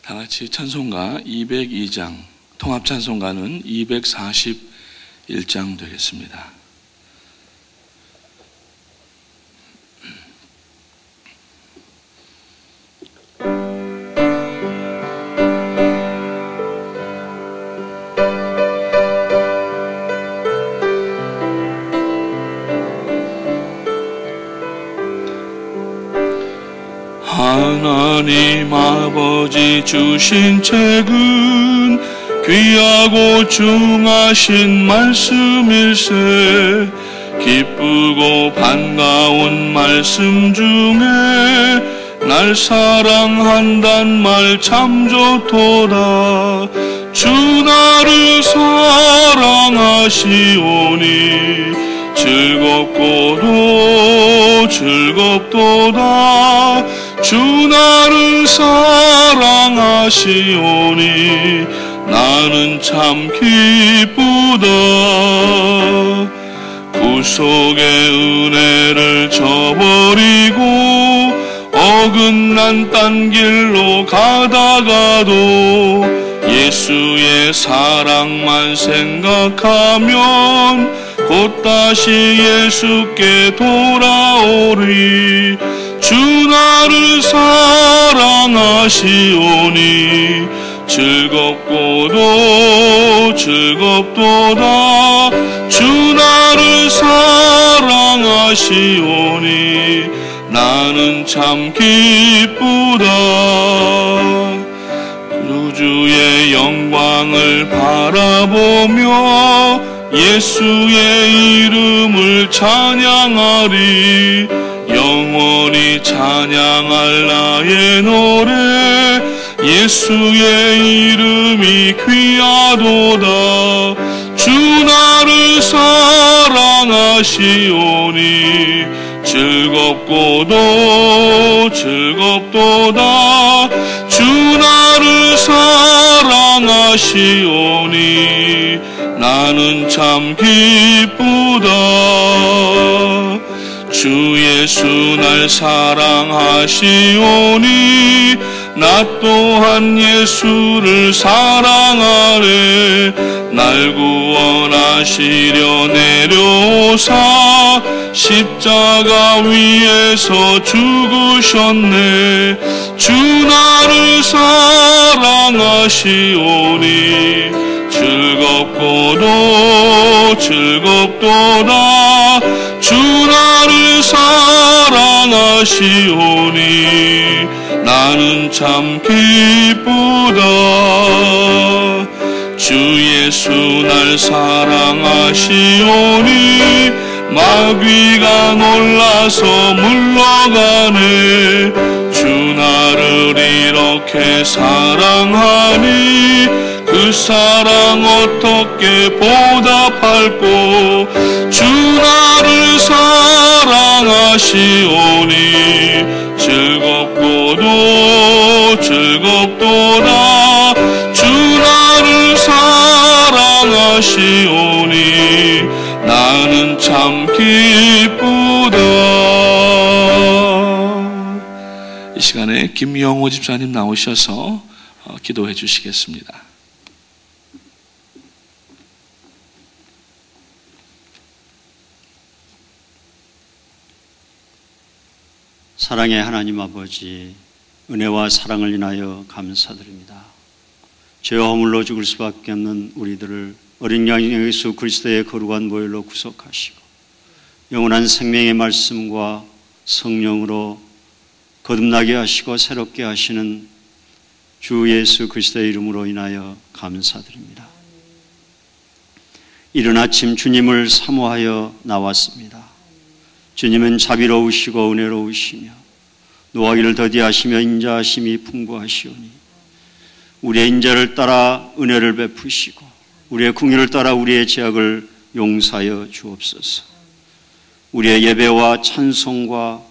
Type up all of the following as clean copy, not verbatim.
다 같이 찬송가 202장, 통합 찬송가는 241장 되겠습니다. 하나님 아버지 주신 책은 귀하고 중하신 말씀일세. 기쁘고 반가운 말씀 중에 날 사랑한단 말 참 좋도다. 주 나를 사랑하시오니 즐겁고도 즐겁도다. 주 나를 사랑하시오니 나는 참 기쁘다. 구속의 은혜를 저버리고 어긋난 딴 길로 가다가도 예수의 사랑만 생각하면 곧 다시 예수께 돌아오리. 주 나를 사랑하시오니 즐겁고도 즐겁도다. 주 나를 사랑하시오니 나는 참 기쁘다. 주의 영광을 바라보며 예수의 이름을 찬양하리. 영원히 찬양할 나의 노래 예수의 이름이 귀하도다. 주 나를 사랑하시오니 즐겁고도 즐겁도다. 주 나를 사랑하시오니 나는 참 기쁘다. 주 예수 날 사랑하시오니 나 또한 예수를 사랑하네. 날 구원하시려 내려오사 십자가 위에서 죽으셨네. 주 나를 사랑하시오니 즐겁고도 즐겁도다. 주 나를 사랑하시오니 나는 참 기쁘다. 주 예수 날 사랑하시오니 마귀가 놀라서 물러가네. 주 나를 이렇게 사랑하니 그 사랑 어떻게 보답할꼬. 주 나를 사랑하시오니 즐겁고도 즐겁도다. 주 나를 사랑하시오니 나는 참 기쁘다. 이 시간에 김영호 집사님 나오셔서 기도해 주시겠습니다. 사랑의 하나님 아버지, 은혜와 사랑을 인하여 감사드립니다. 죄와 허물로 죽을 수밖에 없는 우리들을 어린 양 예수 그리스도의 거룩한 보혈로 구속하시고 영원한 생명의 말씀과 성령으로 거듭나게 하시고 새롭게 하시는 주 예수 그리스도의 이름으로 인하여 감사드립니다. 이른 아침 주님을 사모하여 나왔습니다. 주님은 자비로우시고 은혜로우시며 노하기를 더디하시며 인자하심이 풍부하시오니 우리의 인자를 따라 은혜를 베푸시고 우리의 궁유를 따라 우리의 죄악을 용서하여 주옵소서. 우리의 예배와 찬송과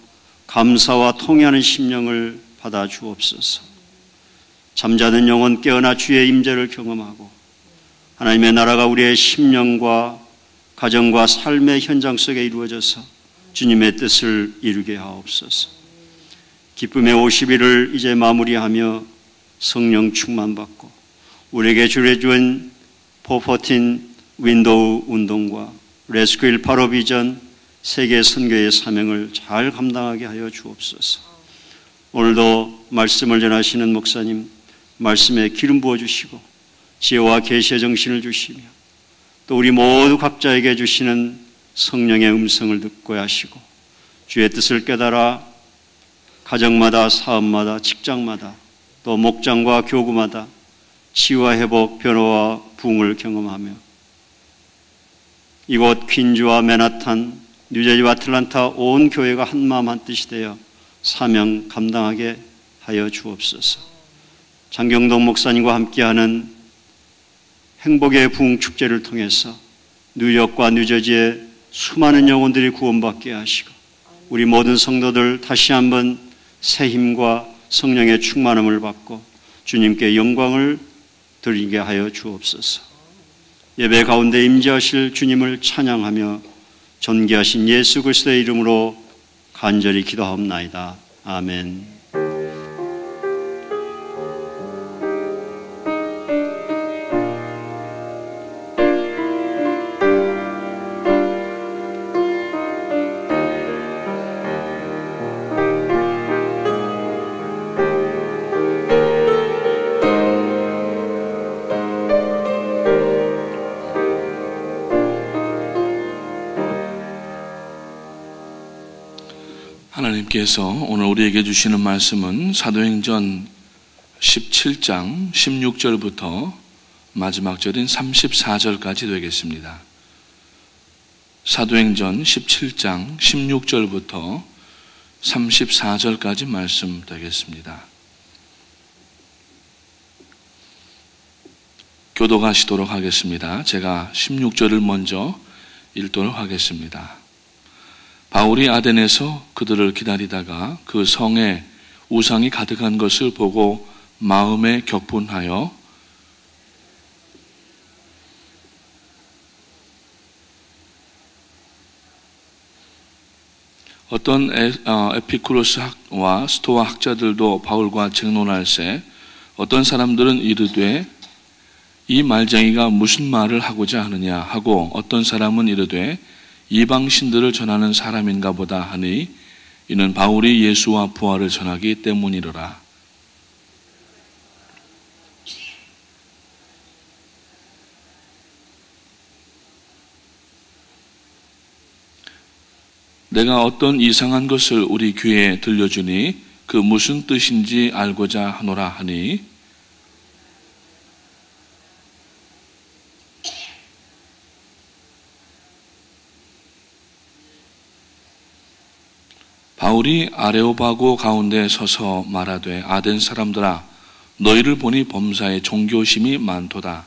감사와 통회하는 심령을 받아 주옵소서. 잠자는 영혼 깨어나 주의 임재를 경험하고 하나님의 나라가 우리의 심령과 가정과 삶의 현장 속에 이루어져서 주님의 뜻을 이루게 하옵소서. 기쁨의 50일을 이제 마무리하며 성령 충만받고 우리에게 주어진 포포틴 윈도우 운동과 레스큐 185 비전 세계 선교의 사명을 잘 감당하게 하여 주옵소서. 오늘도 말씀을 전하시는 목사님 말씀에 기름 부어주시고 지혜와 계시의 정신을 주시며 또 우리 모두 각자에게 주시는 성령의 음성을 듣고 하시고 주의 뜻을 깨달아 가정마다 사업마다 직장마다 또 목장과 교구마다 치유와 회복, 변화와 부흥을 경험하며 이곳 퀸즈와 맨하탄, 뉴저지와 아틀란타 온 교회가 한마음 한뜻이 되어 사명 감당하게 하여 주옵소서. 장경동 목사님과 함께하는 행복의 부흥 축제를 통해서 뉴욕과 뉴저지의 수많은 영혼들이 구원받게 하시고 우리 모든 성도들 다시 한번 새 힘과 성령의 충만함을 받고 주님께 영광을 드리게 하여 주옵소서. 예배 가운데 임재하실 주님을 찬양하며 존귀하신 예수 그리스도의 이름으로 간절히 기도하옵나이다. 아멘. 하나님께서 오늘 우리에게 주시는 말씀은 사도행전 17장 16절부터 마지막 절인 34절까지 되겠습니다. 사도행전 17장 16절부터 34절까지 말씀 되겠습니다. 교독하시도록 하겠습니다. 제가 16절을 먼저 읽도록 하겠습니다. 바울이 아덴에서 그들을 기다리다가 그 성에 우상이 가득한 것을 보고 마음에 격분하여 어떤 에피쿠로스와 스토아 학자들도 바울과 쟁론할세 어떤 사람들은 이르되 이 말쟁이가 무슨 말을 하고자 하느냐 하고 어떤 사람은 이르되 이방 신들을 전하는 사람인가 보다 하니 이는 바울이 예수와 부활을 전하기 때문이로라. 내가 어떤 이상한 것을 우리 귀에 들려주니 그 무슨 뜻인지 알고자 하노라 하니 바울이 아레오바고 가운데 서서 말하되 아덴 사람들아 너희를 보니 범사에 종교심이 많도다.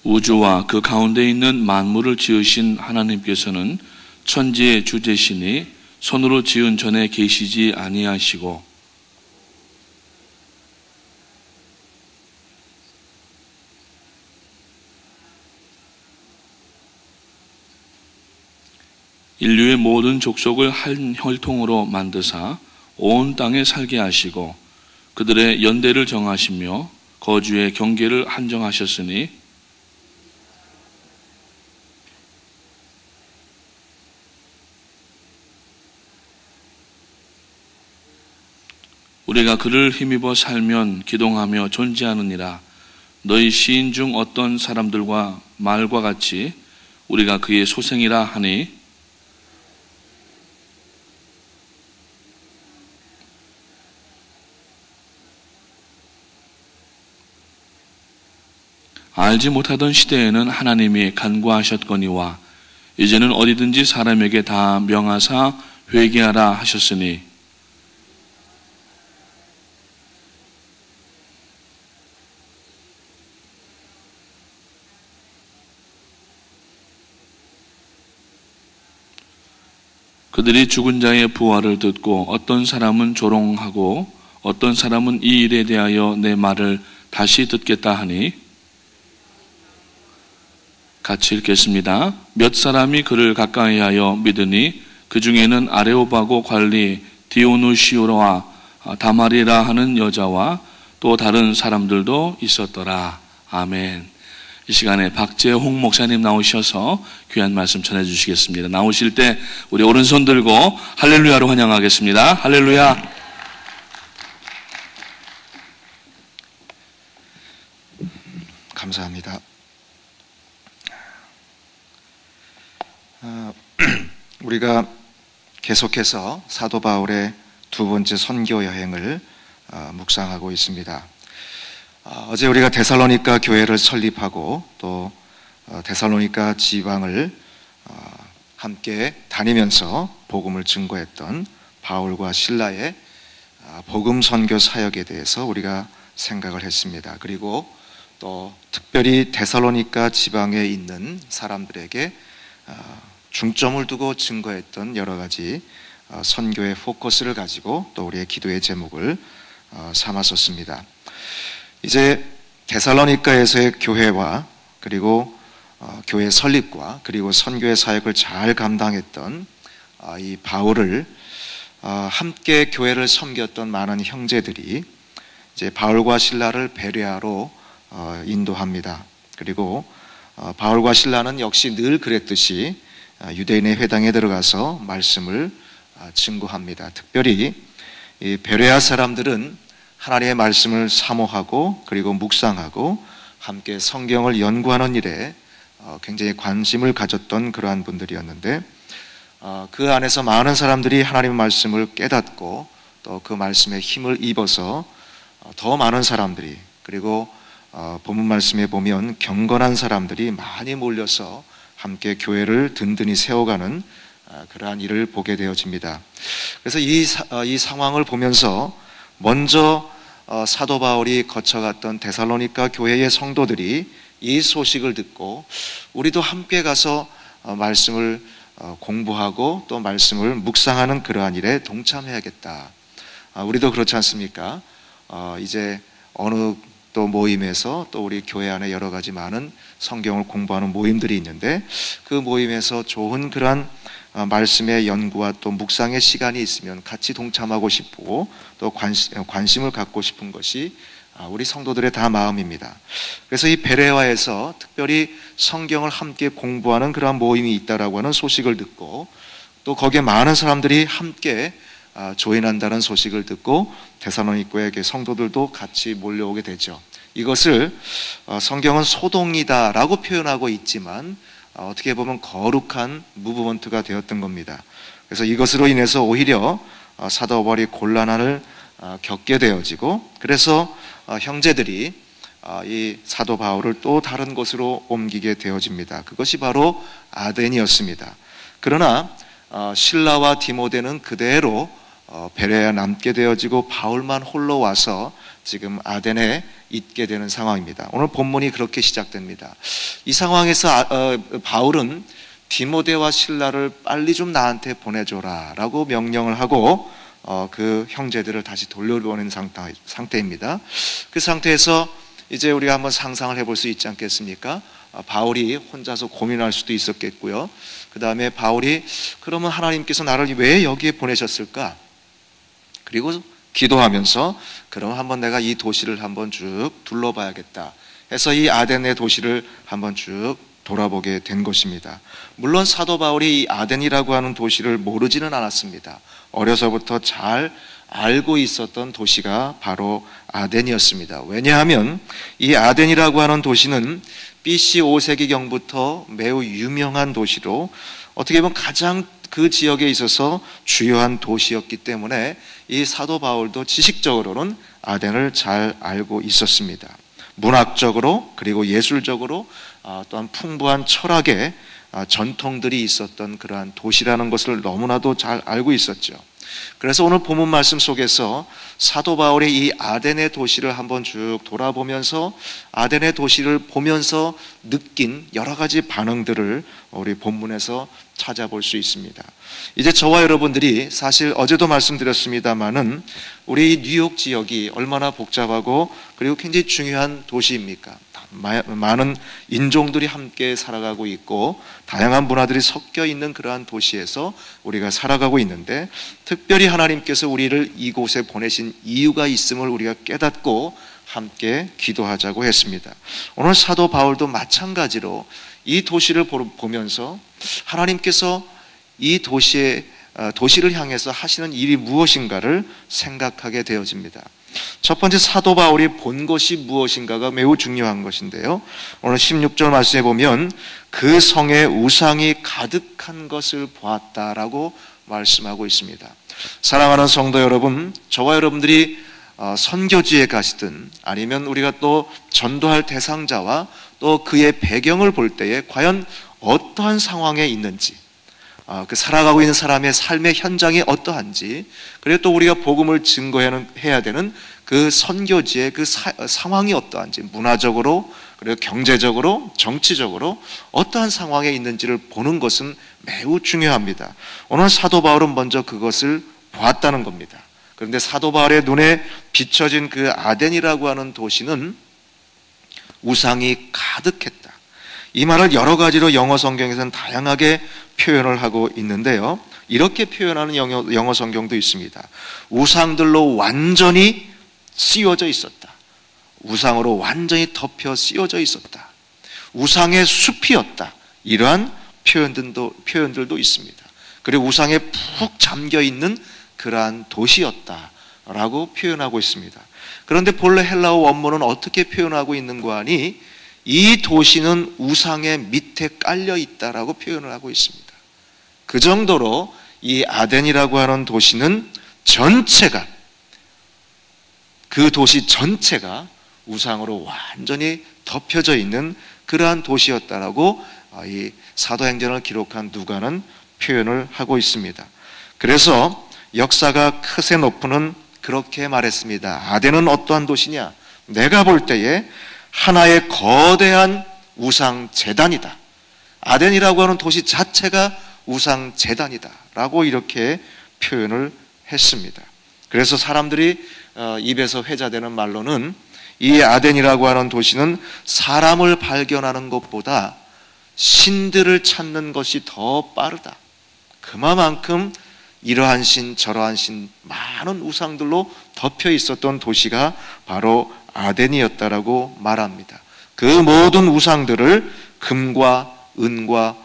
우주와 그 가운데 있는 만물을 지으신 하나님께서는 천지의 주제시니 손으로 지은 전에 계시지 아니하시고 인류의 모든 족속을 한 혈통으로 만드사 온 땅에 살게 하시고 그들의 연대를 정하시며 거주의 경계를 한정하셨으니 우리가 그를 힘입어 살면 기동하며 존재하느니라. 너희 시인 중 어떤 사람들과 말과 같이 우리가 그의 소생이라 하니 알지 못하던 시대에는 하나님이 간구하셨거니와 이제는 어디든지 사람에게 다 명하사 회개하라 하셨으니 그들이 죽은 자의 부활을 듣고 어떤 사람은 조롱하고 어떤 사람은 이 일에 대하여 내 말을 다시 듣겠다 하니 같이 읽겠습니다. 몇 사람이 그를 가까이하여 믿으니 그 중에는 아레오바고 관리 디오누시오와 다말이라 하는 여자와 또 다른 사람들도 있었더라. 아멘. 이 시간에 박재홍 목사님 나오셔서 귀한 말씀 전해주시겠습니다. 나오실 때 우리 오른손 들고 할렐루야로 환영하겠습니다. 할렐루야. 감사합니다. 우리가 계속해서 사도 바울의 두 번째 선교 여행을 묵상하고 있습니다. 어제 우리가 데살로니가 교회를 설립하고 또 데살로니가 지방을 함께 다니면서 복음을 증거했던 바울과 실라의 복음 선교 사역에 대해서 우리가 생각을 했습니다. 그리고 또 특별히 데살로니가 지방에 있는 사람들에게 중점을 두고 증거했던 여러 가지 선교의 포커스를 가지고 또 우리의 기도의 제목을 삼았었습니다. 이제 데살로니가에서의 교회와 그리고 교회 설립과 그리고 선교의 사역을 잘 감당했던 이 바울을 함께 교회를 섬겼던 많은 형제들이 이제 바울과 실라를 베레아로 인도합니다. 그리고 바울과 실라는 역시 늘 그랬듯이 유대인의 회당에 들어가서 말씀을 증거합니다. 특별히 이 베레아 사람들은 하나님의 말씀을 사모하고 그리고 묵상하고 함께 성경을 연구하는 일에 굉장히 관심을 가졌던 그러한 분들이었는데 그 안에서 많은 사람들이 하나님의 말씀을 깨닫고 또 그 말씀에 힘을 입어서 더 많은 사람들이 그리고 본문 말씀에 보면 경건한 사람들이 많이 몰려서 함께 교회를 든든히 세워가는 그러한 일을 보게 되어집니다. 그래서 이 상황을 보면서 먼저 사도 바울이 거쳐갔던 데살로니가 교회의 성도들이 이 소식을 듣고 우리도 함께 가서 말씀을 공부하고 또 말씀을 묵상하는 그러한 일에 동참해야겠다. 우리도 그렇지 않습니까? 이제 어느 또 모임에서 또 우리 교회 안에 여러 가지 많은 성경을 공부하는 모임들이 있는데 그 모임에서 좋은 그러한 말씀의 연구와 또 묵상의 시간이 있으면 같이 동참하고 싶고 또 관심을 갖고 싶은 것이 우리 성도들의 다 마음입니다. 그래서 이 베레아에서 특별히 성경을 함께 공부하는 그러한 모임이 있다라고 하는 소식을 듣고 또 거기에 많은 사람들이 함께 조인한다는 소식을 듣고 데살로니가의 성도들도 같이 몰려오게 되죠. 이것을 성경은 소동이다라고 표현하고 있지만 어떻게 보면 거룩한 무브먼트가 되었던 겁니다. 그래서 이것으로 인해서 오히려 사도 바울이 곤란함을 겪게 되어지고 그래서 형제들이 이 사도 바울을 또 다른 곳으로 옮기게 되어집니다. 그것이 바로 아덴이었습니다. 그러나 실라와 디모데는 그대로 베레아에 남게 되어지고 바울만 홀로 와서 지금 아덴에 있게 되는 상황입니다. 오늘 본문이 그렇게 시작됩니다. 이 상황에서 바울은 디모데와 실라를 빨리 좀 나한테 보내줘라 라고 명령을 하고 그 형제들을 다시 돌려보낸 상태입니다. 그 상태에서 이제 우리가 한번 상상을 해볼 수 있지 않겠습니까? 바울이 혼자서 고민할 수도 있었겠고요. 그 다음에 바울이 그러면 하나님께서 나를 왜 여기에 보내셨을까? 그리고 기도하면서 그럼 한번 내가 이 도시를 한번 쭉 둘러봐야겠다 해서 이 아덴의 도시를 한번 쭉 돌아보게 된 것입니다. 물론 사도 바울이 이 아덴이라고 하는 도시를 모르지는 않았습니다. 어려서부터 잘 알고 있었던 도시가 바로 아덴이었습니다. 왜냐하면 이 아덴이라고 하는 도시는 BC 5세기경부터 매우 유명한 도시로 어떻게 보면 가장 그 지역에 있어서 주요한 도시였기 때문에 이 사도 바울도 지식적으로는 아덴을 잘 알고 있었습니다. 문학적으로 그리고 예술적으로 또한 풍부한 철학의 전통들이 있었던 그러한 도시라는 것을 너무나도 잘 알고 있었죠. 그래서 오늘 본문 말씀 속에서 사도 바울이 이 아덴의 도시를 한번 쭉 돌아보면서 아덴의 도시를 보면서 느낀 여러 가지 반응들을 우리 본문에서 찾아볼 수 있습니다. 이제 저와 여러분들이 사실 어제도 말씀드렸습니다마는 우리 뉴욕 지역이 얼마나 복잡하고 그리고 굉장히 중요한 도시입니까? 많은 인종들이 함께 살아가고 있고 다양한 문화들이 섞여 있는 그러한 도시에서 우리가 살아가고 있는데, 특별히 하나님께서 우리를 이곳에 보내신 이유가 있음을 우리가 깨닫고 함께 기도하자고 했습니다. 오늘 사도 바울도 마찬가지로 이 도시를 보면서 하나님께서 이 도시를 향해서 하시는 일이 무엇인가를 생각하게 되어집니다. 첫 번째, 사도 바울이 본 것이 무엇인가가 매우 중요한 것인데요, 오늘 16절 말씀에 보면 그 성에 우상이 가득한 것을 보았다라고 말씀하고 있습니다. 사랑하는 성도 여러분, 저와 여러분들이 선교지에 가시든 아니면 우리가 또 전도할 대상자와 또 그의 배경을 볼 때에 과연 어떠한 상황에 있는지, 그 살아가고 있는 사람의 삶의 현장이 어떠한지, 그리고 또 우리가 복음을 증거해야 되는 그 선교지의 그 상황이 어떠한지, 문화적으로 그리고 경제적으로 정치적으로 어떠한 상황에 있는지를 보는 것은 매우 중요합니다. 오늘 사도 바울은 먼저 그것을 보았다는 겁니다. 그런데 사도 바울의 눈에 비춰진 그 아덴이라고 하는 도시는 우상이 가득했다. 이 말을 여러 가지로 영어 성경에서는 다양하게 표현을 하고 있는데요, 이렇게 표현하는 영어 성경도 있습니다. 우상들로 완전히 씌워져 있었다. 우상으로 완전히 덮여 씌워져 있었다. 우상의 숲이었다. 이러한 표현들도 있습니다. 그리고 우상에 푹 잠겨 있는 그러한 도시였다라고 표현하고 있습니다. 그런데 본래 헬라어 원문은 어떻게 표현하고 있는가 하니 이 도시는 우상의 밑에 깔려 있다라고 표현을 하고 있습니다. 그 정도로 이 아덴이라고 하는 도시는 전체가, 그 도시 전체가 우상으로 완전히 덮여져 있는 그러한 도시였다라고 이 사도행전을 기록한 누가는 표현을 하고 있습니다. 그래서 역사가 크세노프는 그렇게 말했습니다. 아덴은 어떠한 도시냐? 내가 볼 때에 하나의 거대한 우상 재단이다. 아덴이라고 하는 도시 자체가 우상 재단이다 라고 이렇게 표현을 했습니다. 그래서 사람들이 입에서 회자되는 말로는 이 아덴이라고 하는 도시는 사람을 발견하는 것보다 신들을 찾는 것이 더 빠르다. 그만큼 이러한 신 저러한 신 많은 우상들로 덮여 있었던 도시가 바로 아덴이었다라고 말합니다. 그 모든 우상들을 금과 은과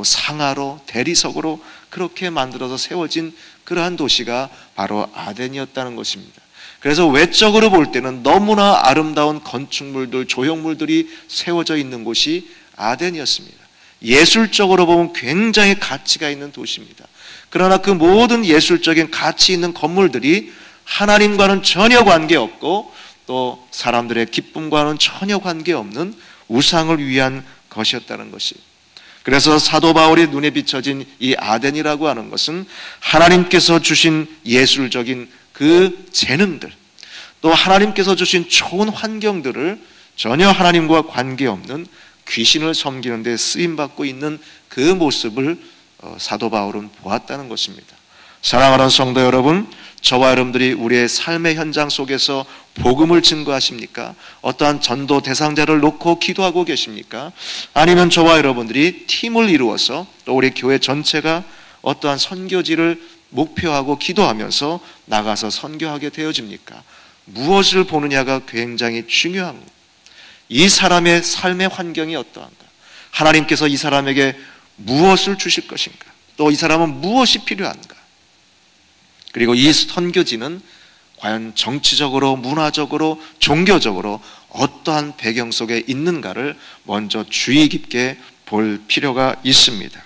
상아로 대리석으로 그렇게 만들어서 세워진 그러한 도시가 바로 아덴이었다는 것입니다. 그래서 외적으로 볼 때는 너무나 아름다운 건축물들, 조형물들이 세워져 있는 곳이 아덴이었습니다. 예술적으로 보면 굉장히 가치가 있는 도시입니다. 그러나 그 모든 예술적인 가치 있는 건물들이 하나님과는 전혀 관계없고 또 사람들의 기쁨과는 전혀 관계없는 우상을 위한 것이었다는 것이. 그래서 사도 바울이 눈에 비춰진 이 아덴이라고 하는 것은 하나님께서 주신 예술적인 그 재능들, 또 하나님께서 주신 좋은 환경들을 전혀 하나님과 관계없는 귀신을 섬기는 데 쓰임받고 있는 그 모습을 사도 바울은 보았다는 것입니다. 사랑하는 성도 여러분, 저와 여러분들이 우리의 삶의 현장 속에서 복음을 증거하십니까? 어떠한 전도 대상자를 놓고 기도하고 계십니까? 아니면 저와 여러분들이 팀을 이루어서 또 우리 교회 전체가 어떠한 선교지를 목표하고 기도하면서 나가서 선교하게 되어집니까? 무엇을 보느냐가 굉장히 중요합니다. 이 사람의 삶의 환경이 어떠한가? 하나님께서 이 사람에게 무엇을 주실 것인가? 또 이 사람은 무엇이 필요한가? 그리고 이 선교지는 과연 정치적으로, 문화적으로, 종교적으로 어떠한 배경 속에 있는가를 먼저 주의 깊게 볼 필요가 있습니다.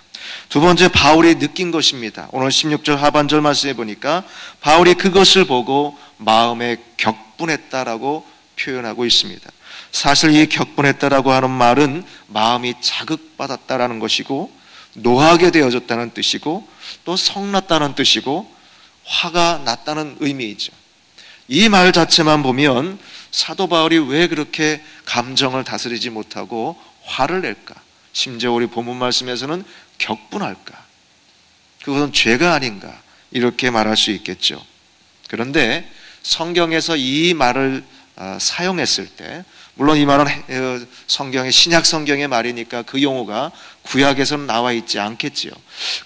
두 번째, 바울이 느낀 것입니다. 오늘 16절 하반절 말씀해 보니까 바울이 그것을 보고 마음에 격분했다라고 표현하고 있습니다. 사실 이 격분했다라고 하는 말은 마음이 자극받았다라는 것이고 노하게 되어졌다는 뜻이고 또 성났다는 뜻이고 화가 났다는 의미이죠. 이 말 자체만 보면 사도 바울이 왜 그렇게 감정을 다스리지 못하고 화를 낼까? 심지어 우리 본문 말씀에서는 격분할까? 그것은 죄가 아닌가? 이렇게 말할 수 있겠죠. 그런데 성경에서 이 말을 사용했을 때, 물론 이 말은 성경의 신약 성경의 말이니까 그 용어가 구약에서는 나와 있지 않겠지요.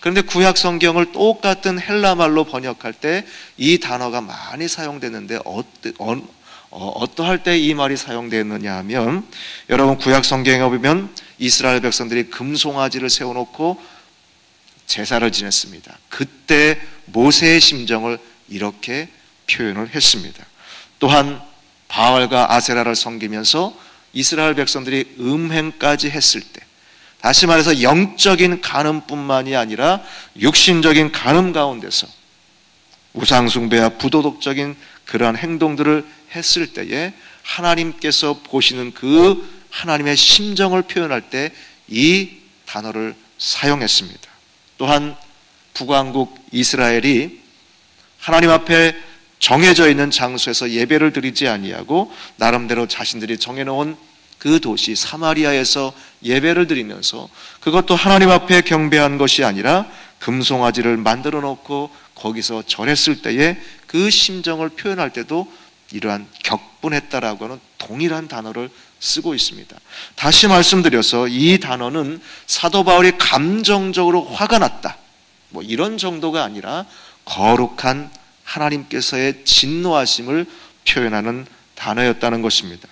그런데 구약 성경을 똑같은 헬라 말로 번역할 때 이 단어가 많이 사용되는데 어떠할 때 이 말이 사용되느냐 하면, 여러분 구약 성경에 보면 이스라엘 백성들이 금송아지를 세워놓고 제사를 지냈습니다. 그때 모세의 심정을 이렇게 표현을 했습니다. 또한 바알과 아세라를 섬기면서 이스라엘 백성들이 음행까지 했을 때, 다시 말해서 영적인 간음뿐만이 아니라 육신적인 간음 가운데서 우상숭배와 부도덕적인 그러한 행동들을 했을 때에 하나님께서 보시는 그 하나님의 심정을 표현할 때 이 단어를 사용했습니다. 또한 북왕국 이스라엘이 하나님 앞에 정해져 있는 장소에서 예배를 드리지 아니하고 나름대로 자신들이 정해놓은 그 도시 사마리아에서 예배를 드리면서, 그것도 하나님 앞에 경배한 것이 아니라 금송아지를 만들어 놓고 거기서 절했을 때에 그 심정을 표현할 때도 이러한 격분했다라고 하는 동일한 단어를 쓰고 있습니다. 다시 말씀드려서 이 단어는 사도 바울이 감정적으로 화가 났다, 뭐 이런 정도가 아니라 거룩한 하나님께서의 진노하심을 표현하는 단어였다는 것입니다.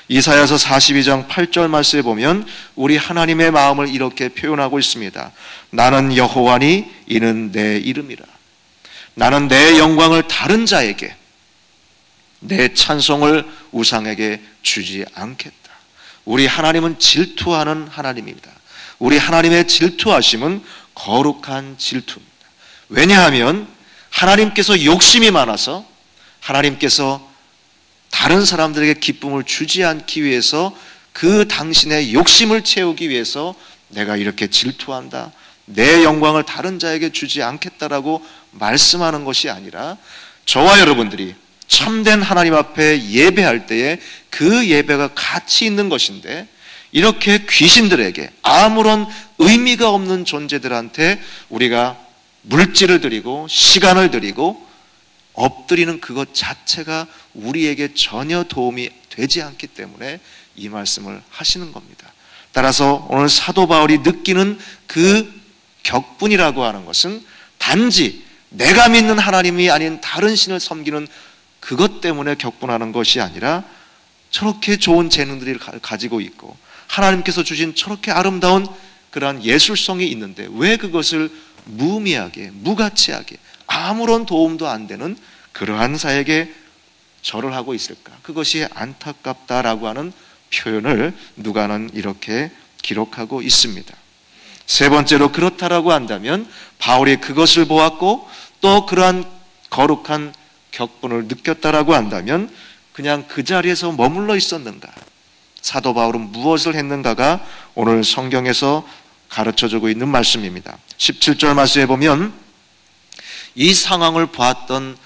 이사야서 42장 8절 말씀에 보면 우리 하나님의 마음을 이렇게 표현하고 있습니다. 나는 여호와니 이는 내 이름이라. 나는 내 영광을 다른 자에게, 내 찬송을 우상에게 주지 않겠다. 우리 하나님은 질투하는 하나님입니다. 우리 하나님의 질투하심은 거룩한 질투입니다. 왜냐하면 하나님께서 욕심이 많아서 하나님께서 다른 사람들에게 기쁨을 주지 않기 위해서 그 당신의 욕심을 채우기 위해서 내가 이렇게 질투한다, 내 영광을 다른 자에게 주지 않겠다라고 말씀하는 것이 아니라, 저와 여러분들이 참된 하나님 앞에 예배할 때에 그 예배가 가치 있는 것인데, 이렇게 귀신들에게 아무런 의미가 없는 존재들한테 우리가 물질을 드리고 시간을 드리고 엎드리는 그것 자체가 우리에게 전혀 도움이 되지 않기 때문에 이 말씀을 하시는 겁니다. 따라서 오늘 사도 바울이 느끼는 그 격분이라고 하는 것은 단지 내가 믿는 하나님이 아닌 다른 신을 섬기는 그것 때문에 격분하는 것이 아니라, 저렇게 좋은 재능들을 가지고 있고 하나님께서 주신 저렇게 아름다운 그러한 예술성이 있는데 왜 그것을 무의미하게, 무가치하게, 아무런 도움도 안 되는 그러한 사에게 절을 하고 있을까? 그것이 안타깝다라고 하는 표현을 누가는 이렇게 기록하고 있습니다. 세 번째로, 그렇다라고 한다면 바울이 그것을 보았고 또 그러한 거룩한 격분을 느꼈다라고 한다면 그냥 그 자리에서 머물러 있었는가? 사도 바울은 무엇을 했는가가 오늘 성경에서 가르쳐주고 있는 말씀입니다. 17절 말씀에 보면 이 상황을 보았던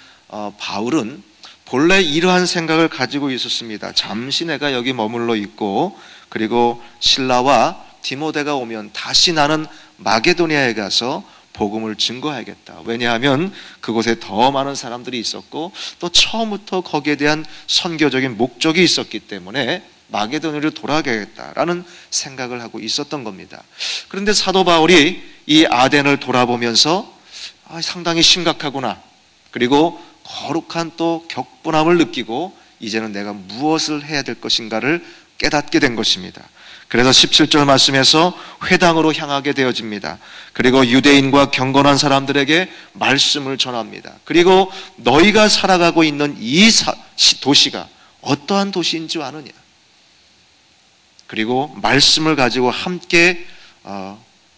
바울은 본래 이러한 생각을 가지고 있었습니다. 잠시 내가 여기 머물러 있고, 그리고 신라와 디모데가 오면 다시 나는 마게도니아에 가서 복음을 증거해야겠다. 왜냐하면 그곳에 더 많은 사람들이 있었고 또 처음부터 거기에 대한 선교적인 목적이 있었기 때문에 마게도니아로 돌아가야겠다라는 생각을 하고 있었던 겁니다. 그런데 사도 바울이 이 아덴을 돌아보면서 상당히 심각하구나, 그리고 거룩한 또 격분함을 느끼고 이제는 내가 무엇을 해야 될 것인가를 깨닫게 된 것입니다. 그래서 17절 말씀에서 회당으로 향하게 되어집니다. 그리고 유대인과 경건한 사람들에게 말씀을 전합니다. 그리고 너희가 살아가고 있는 이 도시가 어떠한 도시인 줄 아느냐, 그리고 말씀을 가지고 함께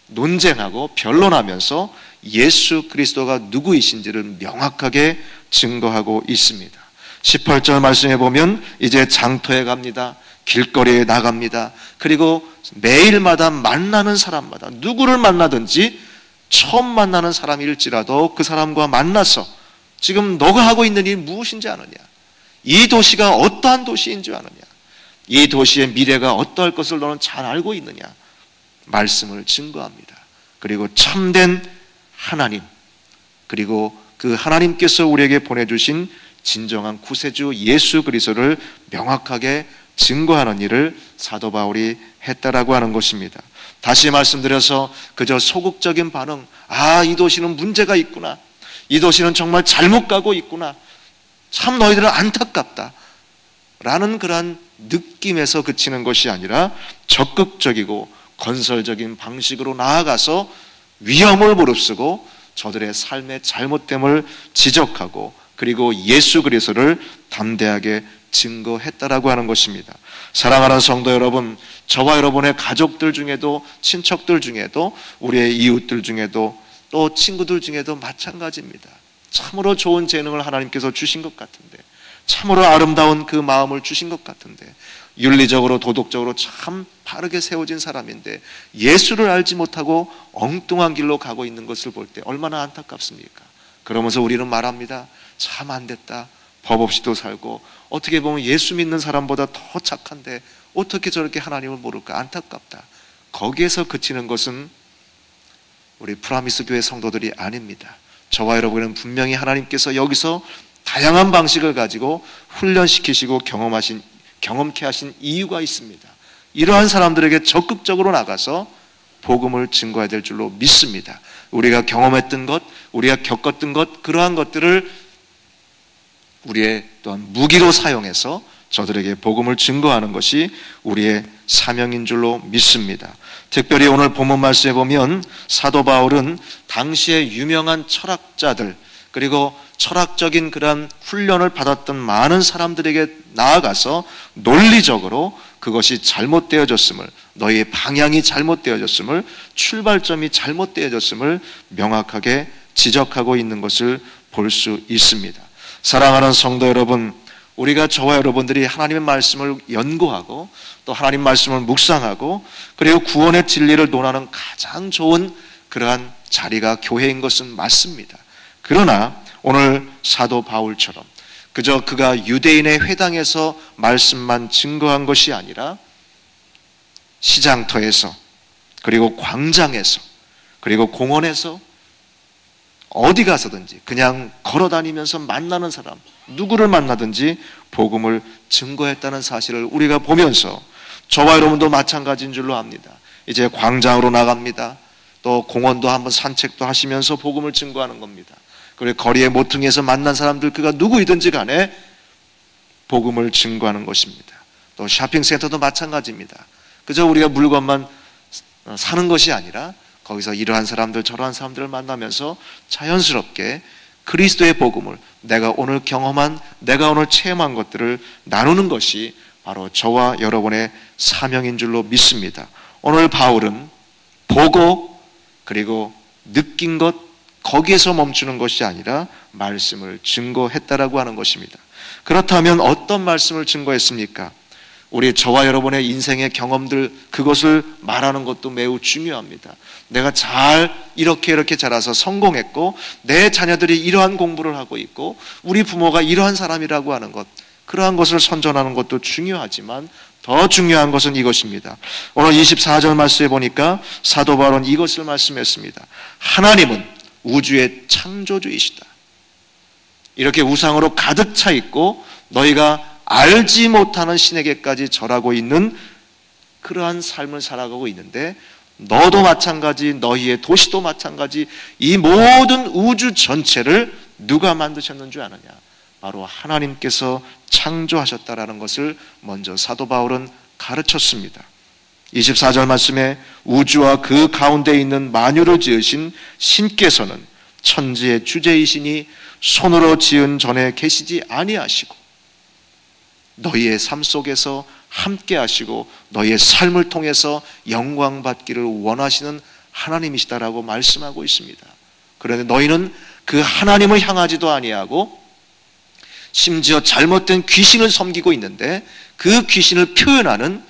논쟁하고 변론하면서 예수 그리스도가 누구이신지를 명확하게 증거하고 있습니다. 18절 말씀에 보면 이제 장터에 갑니다. 길거리에 나갑니다. 그리고 매일마다 만나는 사람마다, 누구를 만나든지 처음 만나는 사람일지라도 그 사람과 만나서 지금 너가 하고 있는 일이 무엇인지 아느냐, 이 도시가 어떠한 도시인 줄 아느냐, 이 도시의 미래가 어떠할 것을 너는 잘 알고 있느냐, 말씀을 증거합니다. 그리고 참된 하나님, 그리고 그 하나님께서 우리에게 보내주신 진정한 구세주 예수 그리스도를 명확하게 증거하는 일을 사도 바울이 했다라고 하는 것입니다. 다시 말씀드려서 그저 소극적인 반응, 이 도시는 문제가 있구나, 이 도시는 정말 잘못 가고 있구나, 참 너희들은 안타깝다 라는 그러한 느낌에서 그치는 것이 아니라 적극적이고 건설적인 방식으로 나아가서 위험을 무릅쓰고 저들의 삶의 잘못됨을 지적하고 그리고 예수 그리스도를 담대하게 증거했다라고 하는 것입니다. 사랑하는 성도 여러분, 저와 여러분의 가족들 중에도, 친척들 중에도, 우리의 이웃들 중에도, 또 친구들 중에도 마찬가지입니다. 참으로 좋은 재능을 하나님께서 주신 것 같은데, 참으로 아름다운 그 마음을 주신 것 같은데, 윤리적으로 도덕적으로 참 바르게 세워진 사람인데 예수를 알지 못하고 엉뚱한 길로 가고 있는 것을 볼 때 얼마나 안타깝습니까? 그러면서 우리는 말합니다. 참 안 됐다, 법 없이도 살고, 어떻게 보면 예수 믿는 사람보다 더 착한데 어떻게 저렇게 하나님을 모를까, 안타깝다. 거기에서 그치는 것은 우리 프라미스 교회 성도들이 아닙니다. 저와 여러분은 분명히 하나님께서 여기서 다양한 방식을 가지고 훈련시키시고 경험케 하신 이유가 있습니다. 이러한 사람들에게 적극적으로 나가서 복음을 증거해야 될 줄로 믿습니다. 우리가 경험했던 것, 우리가 겪었던 것, 그러한 것들을 우리의 또한 무기로 사용해서 저들에게 복음을 증거하는 것이 우리의 사명인 줄로 믿습니다. 특별히 오늘 본문 말씀에 보면 사도 바울은 당시에 유명한 철학자들, 그리고 철학적인 그런 훈련을 받았던 많은 사람들에게 나아가서 논리적으로 그것이 잘못되어졌음을, 너희의 방향이 잘못되어졌음을, 출발점이 잘못되어졌음을 명확하게 지적하고 있는 것을 볼 수 있습니다. 사랑하는 성도 여러분, 우리가 저와 여러분들이 하나님의 말씀을 연구하고 또 하나님 말씀을 묵상하고 그리고 구원의 진리를 논하는 가장 좋은 그러한 자리가 교회인 것은 맞습니다. 그러나 오늘 사도 바울처럼 그저 그가 유대인의 회당에서 말씀만 증거한 것이 아니라 시장터에서, 그리고 광장에서, 그리고 공원에서, 어디 가서든지 그냥 걸어다니면서 만나는 사람, 누구를 만나든지 복음을 증거했다는 사실을 우리가 보면서 저와 여러분도 마찬가지인 줄로 압니다. 이제 광장으로 나갑니다. 또 공원도 한번 산책도 하시면서 복음을 증거하는 겁니다. 그리고 거리의 모퉁이에서 만난 사람들, 그가 누구이든지 간에 복음을 증거하는 것입니다. 또 쇼핑센터도 마찬가지입니다. 그저 우리가 물건만 사는 것이 아니라 거기서 이러한 사람들 저러한 사람들을 만나면서 자연스럽게 그리스도의 복음을, 내가 오늘 경험한, 내가 오늘 체험한 것들을 나누는 것이 바로 저와 여러분의 사명인 줄로 믿습니다. 오늘 바울은 보고 그리고 느낀 것, 거기에서 멈추는 것이 아니라 말씀을 증거했다라고 하는 것입니다. 그렇다면 어떤 말씀을 증거했습니까? 우리 저와 여러분의 인생의 경험들, 그것을 말하는 것도 매우 중요합니다. 내가 이렇게 자라서 성공했고 내 자녀들이 이러한 공부를 하고 있고 우리 부모가 이러한 사람이라고 하는 것, 그러한 것을 선전하는 것도 중요하지만 더 중요한 것은 이것입니다. 오늘 24절 말씀에 보니까 사도 바울은 이것을 말씀했습니다. 하나님은 우주의 창조주이시다. 이렇게 우상으로 가득 차 있고 너희가 알지 못하는 신에게까지 절하고 있는 그러한 삶을 살아가고 있는데, 너도 마찬가지, 너희의 도시도 마찬가지, 이 모든 우주 전체를 누가 만드셨는 줄 아느냐? 바로 하나님께서 창조하셨다라는 것을 먼저 사도 바울은 가르쳤습니다. 24절 말씀에 우주와 그 가운데 있는 만유를 지으신 신께서는 천지의 주제이시니 손으로 지은 전에 계시지 아니하시고 너희의 삶 속에서 함께 하시고 너희의 삶을 통해서 영광 받기를 원하시는 하나님이시다라고 말씀하고 있습니다. 그런데 너희는 그 하나님을 향하지도 아니하고 심지어 잘못된 귀신을 섬기고 있는데 그 귀신을 표현하는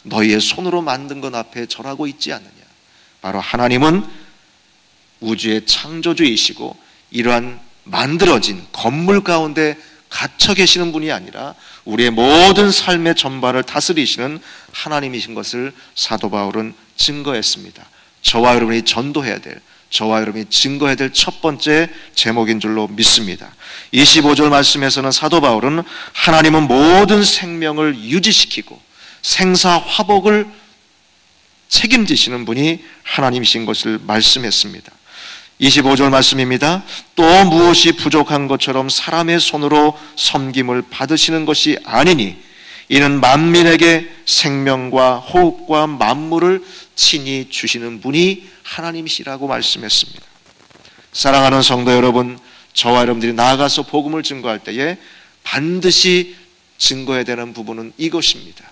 너희의 손으로 만든 것 앞에 절하고 있지 않느냐. 바로 하나님은 우주의 창조주이시고 이러한 만들어진 건물 가운데 갇혀 계시는 분이 아니라 우리의 모든 삶의 전반을 다스리시는 하나님이신 것을 사도 바울은 증거했습니다. 저와 여러분이 전도해야 될, 저와 여러분이 증거해야 될 첫 번째 제목인 줄로 믿습니다. 25절 말씀에서는 사도 바울은 하나님은 모든 생명을 유지시키고 생사화복을 책임지시는 분이 하나님이신 것을 말씀했습니다. 25절 말씀입니다. 또 무엇이 부족한 것처럼 사람의 손으로 섬김을 받으시는 것이 아니니 이는 만민에게 생명과 호흡과 만물을 친히 주시는 분이 하나님이시라고 말씀했습니다. 사랑하는 성도 여러분, 저와 여러분들이 나아가서 복음을 증거할 때에 반드시 증거해야 되는 부분은 이것입니다.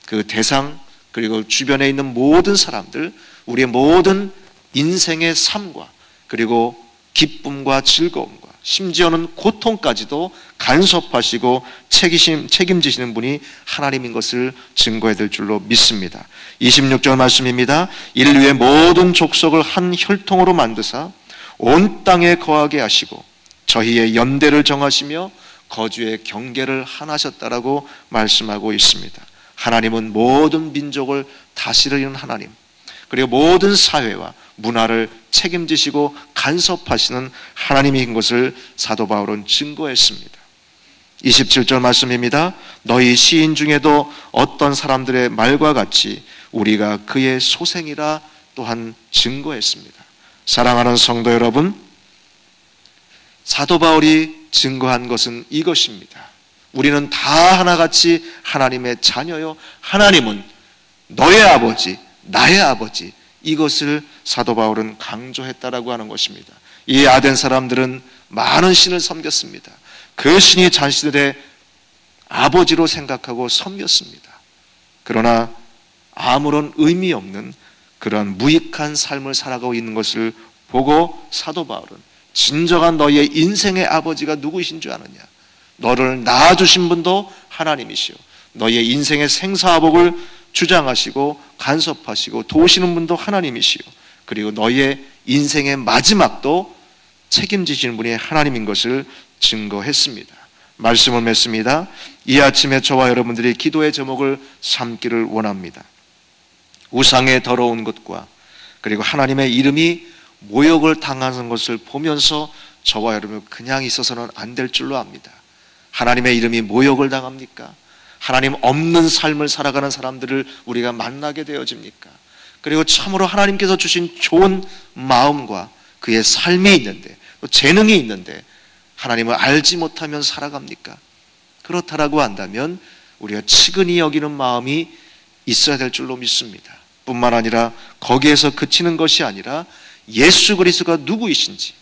그 대상 그리고 주변에 있는 모든 사람들, 우리의 모든 인생의 삶과 그리고 기쁨과 즐거움과 심지어는 고통까지도 간섭하시고 책임지시는 분이 하나님인 것을 증거해야 될 줄로 믿습니다. 26절 말씀입니다. 인류의 모든 족속을 한 혈통으로 만드사 온 땅에 거하게 하시고 저희의 연대를 정하시며 거주의 경계를 하나셨다라고 말씀하고 있습니다. 하나님은 모든 민족을 다스리는 하나님, 그리고 모든 사회와 문화를 책임지시고 간섭하시는 하나님인 것을 사도 바울은 증거했습니다. 27절 말씀입니다. 너희 시인 중에도 어떤 사람들의 말과 같이 우리가 그의 소생이라 또한 증거했습니다. 사랑하는 성도 여러분, 사도 바울이 증거한 것은 이것입니다. 우리는 다 하나같이 하나님의 자녀요, 하나님은 너의 아버지, 나의 아버지, 이것을 사도 바울은 강조했다라고 하는 것입니다. 이 아덴 사람들은 많은 신을 섬겼습니다. 그 신이 자신들의 아버지로 생각하고 섬겼습니다. 그러나 아무런 의미 없는 그런 무익한 삶을 살아가고 있는 것을 보고 사도 바울은 진정한 너의 인생의 아버지가 누구이신 줄 아느냐? 너를 낳아주신 분도 하나님이시오. 너의 인생의 생사화복을 주장하시고 간섭하시고 도우시는 분도 하나님이시오. 그리고 너의 인생의 마지막도 책임지시는 분이 하나님인 것을 증거했습니다. 말씀을 맺습니다. 이 아침에 저와 여러분들이 기도의 제목을 삼기를 원합니다. 우상의 더러운 것과 그리고 하나님의 이름이 모욕을 당하는 것을 보면서 저와 여러분 그냥 있어서는 안 될 줄로 압니다. 하나님의 이름이 모욕을 당합니까? 하나님 없는 삶을 살아가는 사람들을 우리가 만나게 되어집니까? 그리고 참으로 하나님께서 주신 좋은 마음과 그의 삶이 있는데 또 재능이 있는데 하나님을 알지 못하면 살아갑니까? 그렇다라고 한다면 우리가 측은히 여기는 마음이 있어야 될 줄로 믿습니다. 뿐만 아니라 거기에서 그치는 것이 아니라 예수 그리스도가 누구이신지,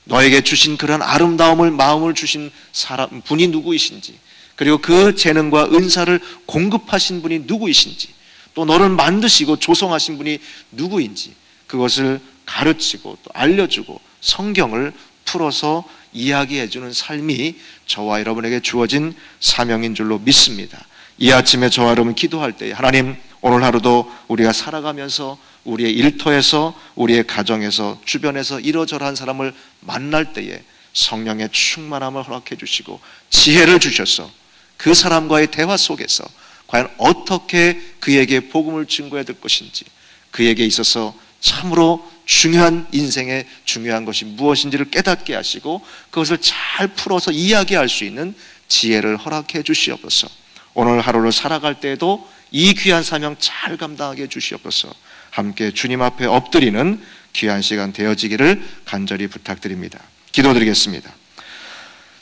너에게 주신 그런 아름다움을 마음을 주신 사람 분이 누구이신지, 그리고 그 재능과 은사를 공급하신 분이 누구이신지, 또 너를 만드시고 조성하신 분이 누구인지 그것을 가르치고 또 알려주고 성경을 풀어서 이야기해주는 삶이 저와 여러분에게 주어진 사명인 줄로 믿습니다. 이 아침에 저와 여러분 기도할 때 하나님, 오늘 하루도 우리가 살아가면서 우리의 일터에서 우리의 가정에서 주변에서 이러저러한 사람을 만날 때에 성령의 충만함을 허락해 주시고 지혜를 주셔서 그 사람과의 대화 속에서 과연 어떻게 그에게 복음을 증거해야 될 것인지, 그에게 있어서 참으로 중요한 인생의 중요한 것이 무엇인지를 깨닫게 하시고 그것을 잘 풀어서 이야기할 수 있는 지혜를 허락해 주시옵소서. 오늘 하루를 살아갈 때에도 이 귀한 사명 잘 감당하게 해주시옵소서. 함께 주님 앞에 엎드리는 귀한 시간 되어지기를 간절히 부탁드립니다. 기도드리겠습니다.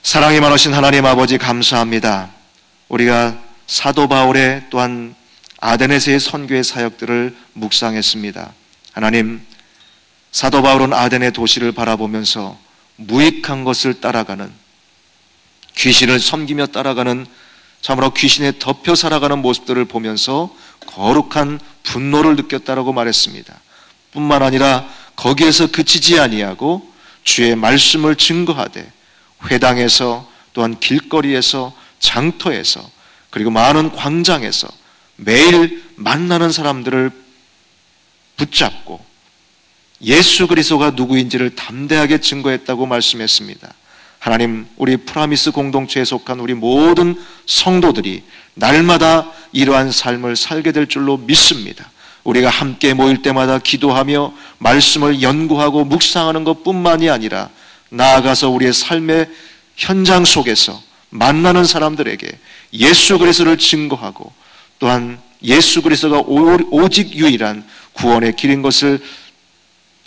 사랑이 많으신 하나님 아버지, 감사합니다. 우리가 사도 바울의 또한 아덴에서의 선교의 사역들을 묵상했습니다. 하나님, 사도 바울은 아덴의 도시를 바라보면서 무익한 것을 따라가는, 귀신을 섬기며 따라가는, 참으로 귀신에 덮여 살아가는 모습들을 보면서 거룩한 분노를 느꼈다라고 말했습니다. 뿐만 아니라 거기에서 그치지 아니하고 주의 말씀을 증거하되 회당에서 또한 길거리에서 장터에서 그리고 많은 광장에서 매일 만나는 사람들을 붙잡고 예수 그리스도가 누구인지를 담대하게 증거했다고 말씀했습니다. 하나님, 우리 프라미스 공동체에 속한 우리 모든 성도들이 날마다 이러한 삶을 살게 될 줄로 믿습니다. 우리가 함께 모일 때마다 기도하며 말씀을 연구하고 묵상하는 것뿐만이 아니라 나아가서 우리의 삶의 현장 속에서 만나는 사람들에게 예수 그리스도를 증거하고 또한 예수 그리스도가 오직 유일한 구원의 길인 것을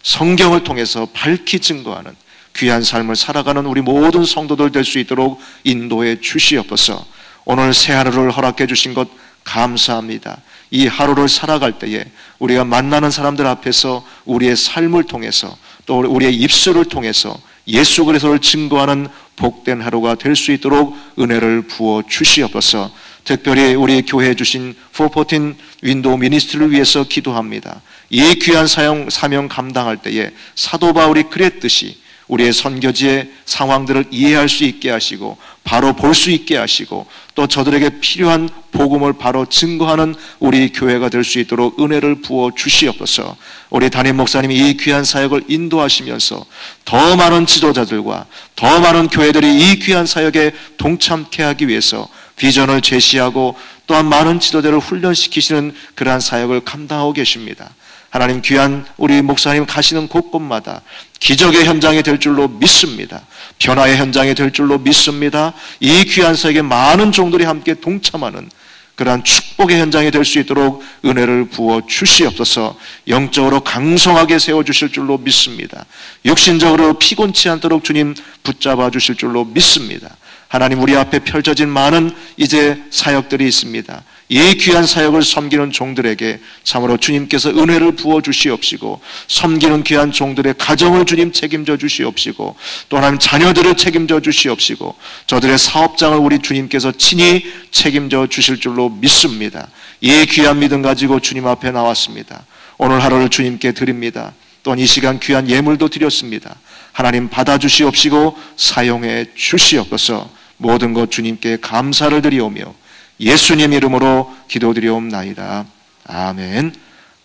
성경을 통해서 밝히 증거하는 귀한 삶을 살아가는 우리 모든 성도들 될 수 있도록 인도해 주시옵소서. 오늘 새 하루를 허락해 주신 것 감사합니다. 이 하루를 살아갈 때에 우리가 만나는 사람들 앞에서 우리의 삶을 통해서 또 우리의 입술을 통해서 예수 그리스도를 증거하는 복된 하루가 될 수 있도록 은혜를 부어 주시옵소서. 특별히 우리 교회에 주신 414 윈도우 미니스트리를 위해서 기도합니다. 이 귀한 사명 감당할 때에 사도 바울이 그랬듯이 우리의 선교지의 상황들을 이해할 수 있게 하시고 바로 볼 수 있게 하시고 또 저들에게 필요한 복음을 바로 증거하는 우리 교회가 될 수 있도록 은혜를 부어 주시옵소서. 우리 담임 목사님이 이 귀한 사역을 인도하시면서 더 많은 지도자들과 더 많은 교회들이 이 귀한 사역에 동참케 하기 위해서 비전을 제시하고 또한 많은 지도자를 훈련시키시는 그러한 사역을 감당하고 계십니다. 하나님, 귀한 우리 목사님 가시는 곳곳마다 기적의 현장이 될 줄로 믿습니다. 변화의 현장이 될 줄로 믿습니다. 이 귀한 사역에 많은 종들이 함께 동참하는 그러한 축복의 현장이 될 수 있도록 은혜를 부어 주시옵소서. 영적으로 강성하게 세워주실 줄로 믿습니다. 육신적으로 피곤치 않도록 주님 붙잡아 주실 줄로 믿습니다. 하나님, 우리 앞에 펼쳐진 많은 이제 사역들이 있습니다. 이 귀한 사역을 섬기는 종들에게 참으로 주님께서 은혜를 부어 주시옵시고 섬기는 귀한 종들의 가정을 주님 책임져 주시옵시고 또 하나님 자녀들을 책임져 주시옵시고 저들의 사업장을 우리 주님께서 친히 책임져 주실 줄로 믿습니다. 이 귀한 믿음 가지고 주님 앞에 나왔습니다. 오늘 하루를 주님께 드립니다. 또한 이 시간 귀한 예물도 드렸습니다. 하나님 받아주시옵시고 사용해 주시옵소서. 모든 것 주님께 감사를 드리오며 예수님 이름으로 기도드리옵나이다. 아멘.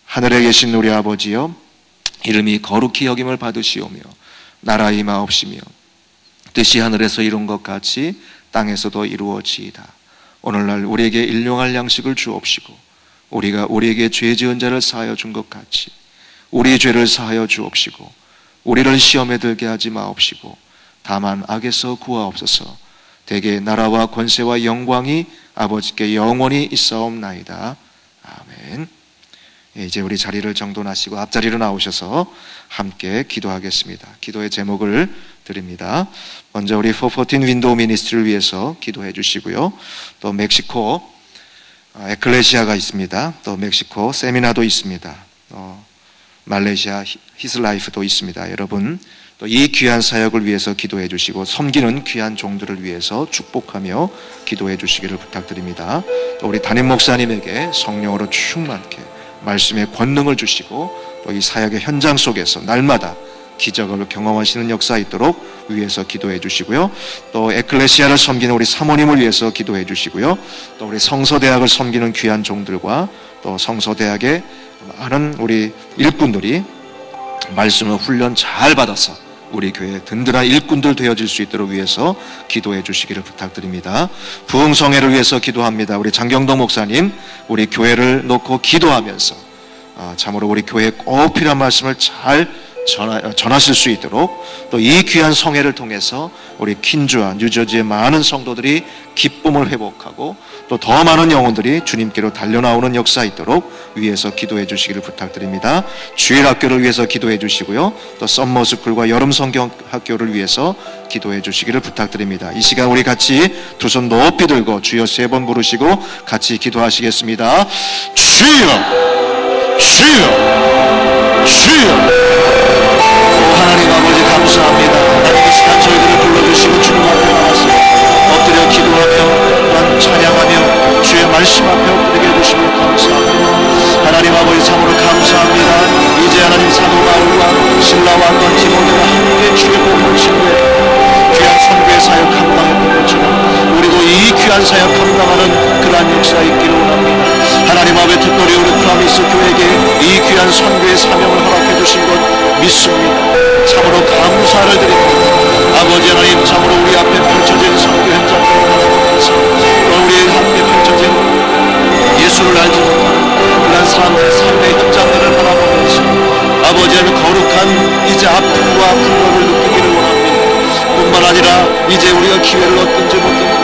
하늘에 계신 우리 아버지여, 이름이 거룩히 여김을 받으시오며 나라 임하옵시며 뜻이 하늘에서 이룬 것 같이 땅에서도 이루어지이다. 오늘날 우리에게 일용할 양식을 주옵시고 우리가 우리에게 죄 지은 자를 사하여 준 것 같이 우리 죄를 사하여 주옵시고 우리를 시험에 들게 하지 마옵시고 다만 악에서 구하옵소서. 대개 나라와 권세와 영광이 아버지께 영원히 있사옵나이다. 아멘. 이제 우리 자리를 정돈하시고 앞자리로 나오셔서 함께 기도하겠습니다. 기도의 제목을 드립니다. 먼저 우리 414 윈도우 미니스트리를 위해서 기도해 주시고요. 또 멕시코 에클레시아가 있습니다. 또 멕시코 세미나도 있습니다. 말레이시아 히슬라이프도 있습니다. 여러분 또 이 귀한 사역을 위해서 기도해 주시고 섬기는 귀한 종들을 위해서 축복하며 기도해 주시기를 부탁드립니다. 또 우리 담임 목사님에게 성령으로 충만케 말씀의 권능을 주시고 또 이 사역의 현장 속에서 날마다 기적을 경험하시는 역사 있도록 위해서 기도해 주시고요. 또 에클레시아를 섬기는 우리 사모님을 위해서 기도해 주시고요. 또 우리 성서대학을 섬기는 귀한 종들과 또 성서대학의 많은 우리 일꾼들이 말씀을 훈련 잘 받아서 우리 교회 든든한 일꾼들 되어질 수 있도록 위해서 기도해 주시기를 부탁드립니다. 부흥성회를 위해서 기도합니다. 우리 장경동 목사님, 우리 교회를 놓고 기도하면서 참으로 우리 교회에 꼭 필요한 말씀을 잘 전하실 수 있도록 또 이 귀한 성회를 통해서 우리 킨주와 뉴저지의 많은 성도들이 기쁨을 회복하고 또 더 많은 영혼들이 주님께로 달려나오는 역사 있도록 위해서 기도해 주시기를 부탁드립니다. 주일학교를 위해서 기도해 주시고요. 또 썸머스쿨과 여름 성경 학교를 위해서 기도해 주시기를 부탁드립니다. 이 시간 우리 같이 두 손 높이 들고 주여 3번 부르시고 같이 기도하시겠습니다. 주여, 주여, 주여. 하나님 아버지 감사합니다. 하나님 이 시간 저희들을 불러주시고 주님 앞에 나와서 엎드려 기도하며 또한 찬양하며 주의 말씀 앞에 엎드리게 해주시고 감사합니다. 하나님 아버지 참으로 감사합니다. 이제 하나님 사도 바울과 실라와 또 디모데가 함께 주의 복음을 증거해 귀한 선교의 사역 감당했던 것처럼 우리도 이 귀한 사역 감당하는 그러한 역사 있기를 원합니다. 하나님 아버지 특별히 우리 프라미스 교회에게 이 귀한 선교의 사명을 허락해 주신 것 믿습니다. 참으로 감사를 드립니다. 아버지 하나님 참으로 우리 앞에 펼쳐진 선교 현장을 하나님께서 또 우리 앞에 펼쳐진 예수를 알지 못하는 그런 사람들의 삶의 현장들을 바라보면서 아버지 하나님 거룩한 이제 아픔과 분노를 느끼기를 원합니다. 뿐만 아니라 이제 우리가 기회를 얻든지 못든지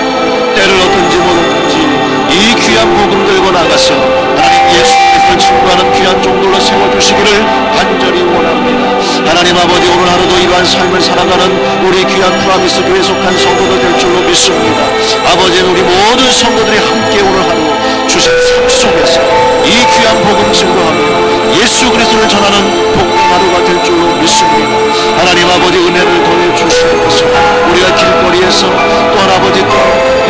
때를 얻든지 못든지 이 귀한 복음 들고 나가서 하나님 예수님을 증거하는 귀한 종들로 세워주시기를 간절히 원합니다. 하나님 아버지, 오늘 하루도 이러한 삶을 살아가는 우리 귀한 프라미스 교회에 속한 성도들 될 줄로 믿습니다. 아버지, 우리 모든 성도들이 함께 오늘 하루 주신 삶 속에서 이 귀한 복음 증거하며 예수 그리스도를 전하는 복된 하루가 될 줄로 믿습니다. 하나님 아버지, 은혜를 더해 주시옵소서. 우리가 길거리에서 또한 아버지 또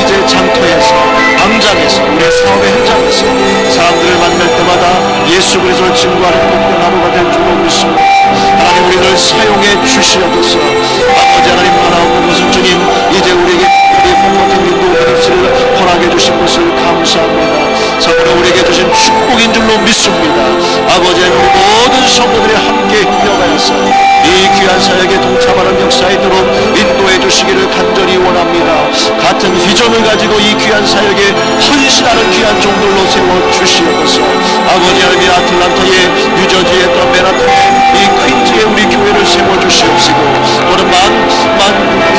이제 장터에서 광장에서 우리의 사업의 현장에서 사람들을 만날 때마다 예수 그리스도를 증거하는 복된 하루가 될 줄로 믿습니다. 하나님, 우리를 사용해 주시옵소서. 아버지 하나님, 바라옵는 것은 주님 이제 우리에게 포커팅 인도 미니스트리를 허락해 주신 것을 감사합니다. 참으로 우리에게 주신 축복인 줄로 믿습니다. 아버지 하나님, 우리 모든 성도들이 함께 협력하여서 이 귀한 사역에 동참하는 역사에 들어 인도해 주시기를 간절히 원합니다. 같은 비전을 가지고 이 귀한 사역에 헌신하는 귀한 종들로 세워 주시옵소서. 아버지 하나님, 아틀란타에, 뉴저지에, 또 맨하탄에, 이 퀸즈에 우리 교회를 세워 주시옵시고, 또는 만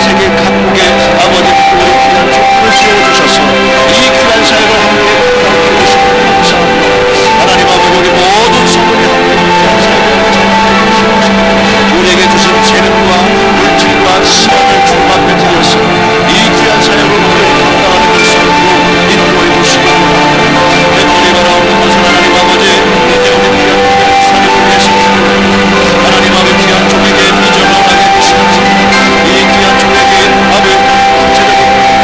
세계 각국에 아버지 우리 귀한 종들을 세워 주셔서 이 귀한 사역을 함께 해주시고 감사합니다. 하나님 아버지, 우리 모든 성도들이 함께 귀한 사역을 우리에게 주신 재능과 물질과 시간을 주님 앞에 드려서 이 귀한 사역을 우리에게 감당하는 것으로 인도해 주시기 바랍니다. 우리 바라오는 것은 하나님 아버지, 이제 우리 귀한 사역을 위해서 하나님 아버지 귀한 종에게 비전을 하게 주시옵소서. 이 귀한 종에게 아버지 구체적인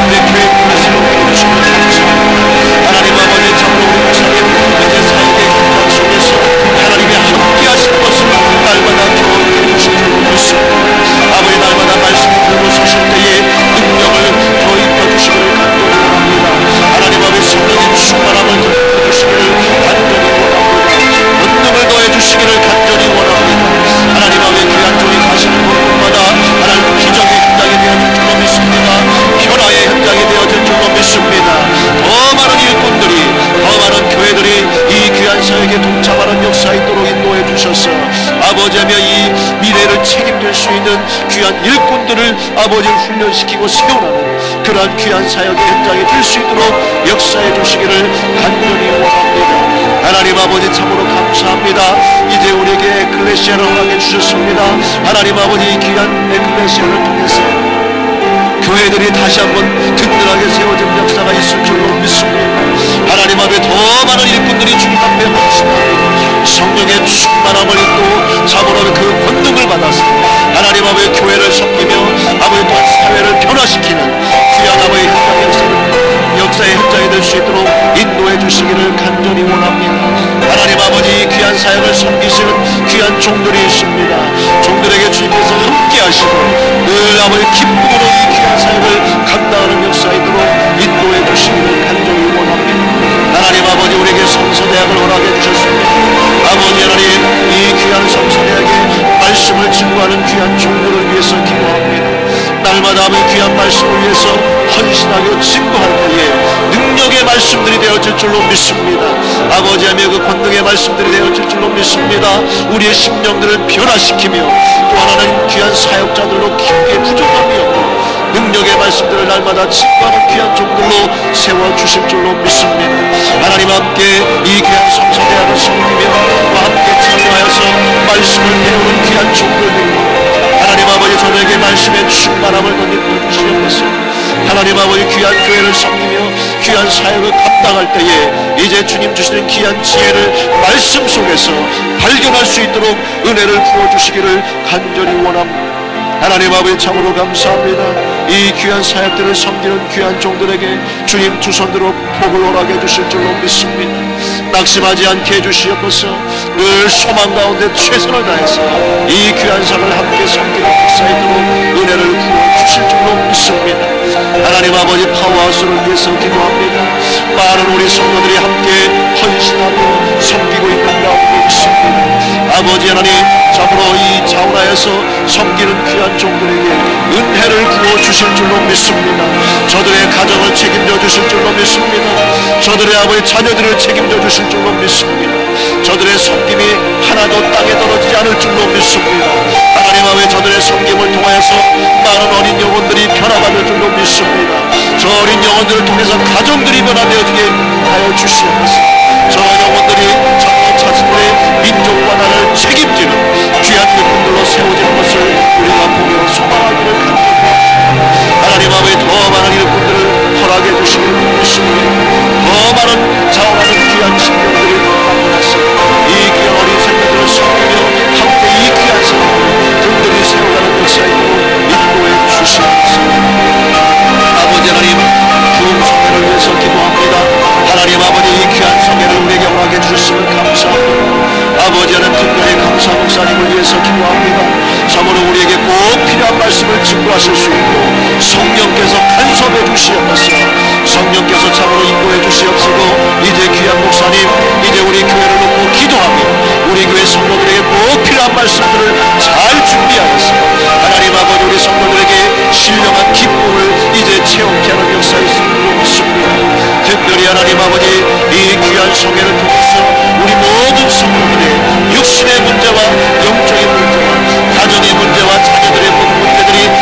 내 계획을 세워주시면 감사합니다. 하나님 아버지, 참으로 우리 목사님 이제 사역의 현장 속에서 하나님이 함께 하시는 것을 날마다 경험해 주실 줄 믿습니다. 아버지, 날마다 말씀이 들고 서실 때에 능력을 더 입혀주시기를 간절히 원합니다. 하나님 아버지, 성령의 충만함을 더 입혀주시기를 간절히 원합니다. 권능을 더해 주시기를 간절히 원합니다. 하나님 아버지, 귀한 종이 가시는 곳마다 하나님 기적의 현장이 되어질 줄로 믿습니다. 변화의 현장이 되어질 줄로 믿습니다. 더 많은 일꾼들이, 더 많은 교회들이 이 귀한 사역에 동참하는 역사 있도록 인도해 주셔서 아버지하며 이 미래를 책임질 수 있는 귀한 일꾼들을 아버지를 훈련시키고 세워나는 그러한 귀한 사역의 현장이 될 수 있도록 역사해 주시기를 간절히 원합니다. 하나님 아버지, 참으로 감사합니다. 이제 우리에게 에클레시아를 허락해 주셨습니다. 하나님 아버지, 이 귀한 에클레시아를 통해서 교회들이 다시 한번 든든하게 세워진 역사가 있을 줄로 믿습니다. 하나님 앞에 더 많은 일꾼들이 주님 앞에 헌신하고 성령의 충만함을 입고 참으로 그 권능을 받아서 하나님 앞에 교회를 섬기며 아버지 또한 사회를 변화시키는 귀한 아버지의 역사의 현장이 될 수 있도록 인도해 주시기를 간절히 원합니다. 하나님 아버지, 귀한 사역을 섬기시는 귀한 종들이 있습니다. 종들에게 주님께서 함께 하시고 늘 아버지 기쁨으로 이 귀한 사역을 감당하는 역사이도록 인도해 주시기를 간절히 원합니다. 하나님 아버지, 우리에게 성서대학을 허락해 주셨습니다. 아버지 하나님, 이 귀한 성서대학에 말씀을 증거하는 귀한 종들을 위해서 기도합니다. 날마다 아버지 귀한 말씀을 위해서 헌신하고 증거할 때에 능력의 말씀들이 되어질 줄로 믿습니다. 아버지 하며 그 권능의 말씀들이 되어질 줄로 믿습니다. 우리의 심령들을 변화시키며 또 하나는 귀한 사역자들로 깊게 부족함이 없고 능력의 말씀들을 날마다 증거하는 귀한 종들로 세워주실 줄로 믿습니다. 하나님 함께 이 귀한 성서대학을 섬기며 함께 참여하여서 말씀을 배우는 귀한 종들입니다. 하나님 아버지, 저에게 말씀의 충만함을 던져 주시옵소서. 하나님 아버지, 귀한 교회를 섬기며 귀한 사역을 감당할 때에 이제 주님 주시는 귀한 지혜를 말씀 속에서 발견할 수 있도록 은혜를 부어주시기를 간절히 원합니다. 하나님 아버지, 참으로 감사합니다. 이 귀한 사역들을 섬기는 귀한 종들에게 주님 두 손으로 복을 허락해 주실 줄로 믿습니다. 낙심하지 않게 해주시옵소서. 늘 소망 가운데 최선을 다해서 이 귀한 상을 함께 섬기는 역사이도록 은혜를 부어주실 줄로 믿습니다. 하나님 아버지, 파워하우스를 위해서 기도합니다. 많은 우리 성도들이 함께 헌신하고 섬기고 있는 가운데 있습니다. 아버지 하나님, 참으로 이 자원하에서 섬기는 귀한 종들에게 은혜를 부어주실 줄로 믿습니다. 저들의 가정을 책임져 주실 줄로 믿습니다. 저들의 아버지 자녀들을 책임져 주실 줄로 믿습니다. 저들의 섬김이 하나도 땅에 떨어지지 않을 줄로 믿습니다. 하나님 아버지 저들의 섬김을 통하여서 많은 어린 영혼들이 변화받을 줄로 믿습니다. 저 어린 영혼들을 통해서 가정들이 변화되어지게 하여 주시옵소서. 저 영혼들이 자기 자신의 민족과 나라를 책임지는 귀한 일꾼들로 세워지는 것을 우리가 보며 소망하기를 간절합니다. 하나님 아버지 더 많은 일꾼들을 허락해 주시기를 믿습니다. 더 많은 자원하는 귀한 신령들을 만나서 이 귀한 어린 생명들을 섬기며 함께 이 귀한 생명을 든든히 세워가는 역사이고 인도해 주시옵소서. 아버지 하나님 부흥 성회를 위해서 기도합니다. 하나님 아버지 이 귀한 성회를 우리에게 허락해 주셨음을 감사합니다. 아버지 하나님 특별히 감사 목사님을 위해서 기도합니다. 참으로 우리에게 꼭 필요한 말씀을 증거하실 수 있고 성령께서 간섭해 주시옵소서. 성령께서 참으로 인도해 주시옵소서. 이제 귀한 목사님 이제 우리 교회를 놓고 기도하며 우리 교회 성도들에게 꼭 필요한 말씀들을 잘 준비하였어. 하나님 아버지 우리 성도들에게 신령한 기쁨을 이제 체험케 하는 역사에 있음으로 믿습니다. 특별히 하나님 아버지 이 귀한 성회를 통해서 우리 모든 성도들의 육신의 문제와 영적인 문제와 가정의 문제와 자녀들의 모든 문제들이 다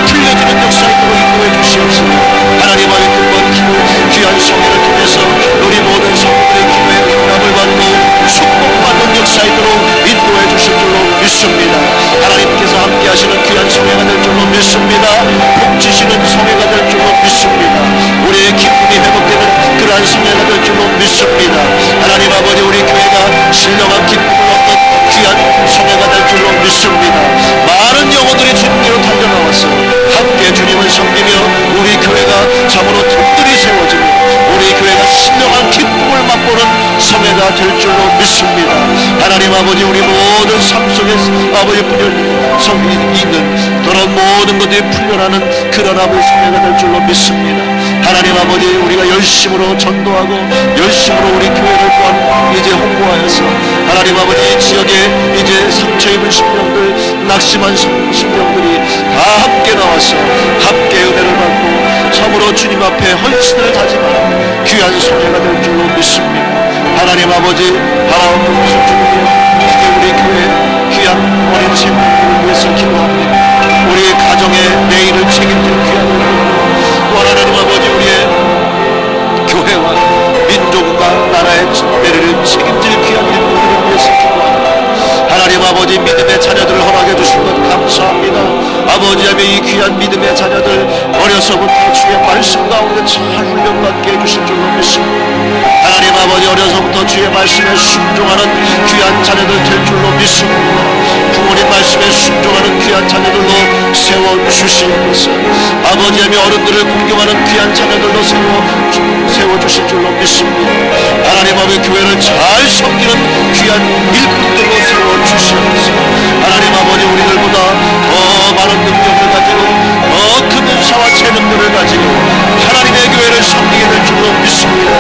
풀려지는 역사이도록 인도해 주시옵소서. 하나님 아버지 그번 귀한 성회를 통해서 우리 모든 성도들의 기도에 응답을 받고 축복받는 역사이도록 인도해 주실 줄로 믿습니다. 하나님께서 함께 하시는 귀한 성회가 될 줄로 믿습니다. 복지시는 성회가 될 줄로 믿습니다. 우리의 기쁨이 회복되는 그러한 성회가 될 줄로 믿습니다. 하나님 아버지 우리 교회가 신령한 기쁨을 얻는 귀한 성회가 될 줄로 믿습니다. 많은 영혼들이 주님께로 달려나와서 함께 주님을 섬기며 우리 교회가 참으로 든든히 세워지며 우리 교회가 신령한 기쁨을 맛보는 성회가 될 줄로 믿습니다. 하나님 아버지 우리 모든 삶 속에 아버지 있는 그런 모든 것들이 풀려나는 그런 아버지 성회가 될 줄로 믿습니다. 하나님 아버지 우리가 열심으로 전도하고 열심으로 우리 교회를 또한 이제 홍보하여서 하나님 아버지 지역에 이제 상처 입은 심령들 낙심한 심령들이 다 함께 나와서 함께 은혜를 받고 참으로 주님 앞에 헌신을 다짐하는 귀한 성회가 될 줄로 믿습니다. 하나님 아버지 바라옵는 것을 주님이여 이제 우리 교회 귀한 어린 생명들을 위해서 기도합니다. 우리 가정의 내일을 책임질 귀한 일꾼 또 하나님 아버지 우리의 교회와 민족과 나라의 내일을 책임질 귀한 일꾼들을 위해서 기도합니다. 하나님 아버지 믿음의 자녀들을 허락해 주신 것 감사합니다. 아버지 하며 이 귀한 믿음의 자녀들 어려서부터 주의 말씀 가운데 잘 훈련받게 해주실 줄로 믿습니다. 하나님 아버지 어려서부터 주의 말씀에 순종하는 귀한 자녀들 될 줄로 믿습니다. 부모님 말씀에 순종하는 귀한 자녀들로 세워주시옵소서. 아버지 하며 어른들을 공경하는 귀한 자녀들로 세워주실 줄로 믿습니다. 하나님 아버지 교회를 잘 섬기는 귀한 일꾼들로 세워주시옵소서. 하나님 아버지 우리들보다 더 많은 능력을 가지고 더 큰 은사와 재능들을 가지고 하나님의 교회를 섬기게 될 줄로 믿습니다.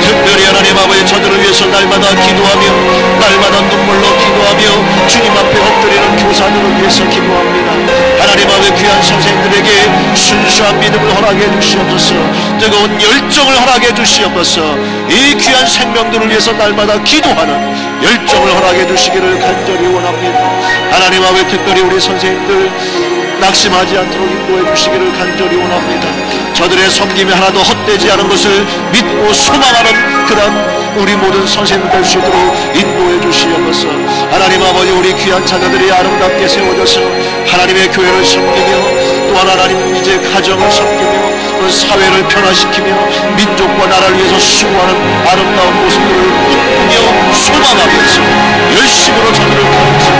특별히 하나님 아버지 저들을 위해서 날마다 기도하며 날마다 눈물로 기도하며 주님 앞에 엎드리는 교사들을 위해서 기도합니다. 하나님 아버지 귀한 선생님들에게 순수한 믿음을 허락해 주시옵소서. 뜨거운 열정을 허락해 주시옵소서. 이 귀한 생명들을 위해서 날마다 기도하는 열정을 허락해 주시기를 간절히 원합니다. 하나님 아버지 특별히 우리 선생님들 낙심하지 않도록 인도해 주시기를 간절히 원합니다. 저들의 섬김이 하나도 헛되지 않은 것을 믿고 소망하는 그런 우리 모든 선생님들 될 수 있도록 인도해 주시옵소서. 하나님 아버지 우리 귀한 자녀들이 아름답게 세워져서 하나님의 교회를 섬기며 또한 하나님 이제 가정을 섬기며 또 사회를 변화시키며 민족과 나라를 위해서 수고하는 아름다운 모습들을 꿈꾸며 소망하면서 열심으로 저들을 가르치고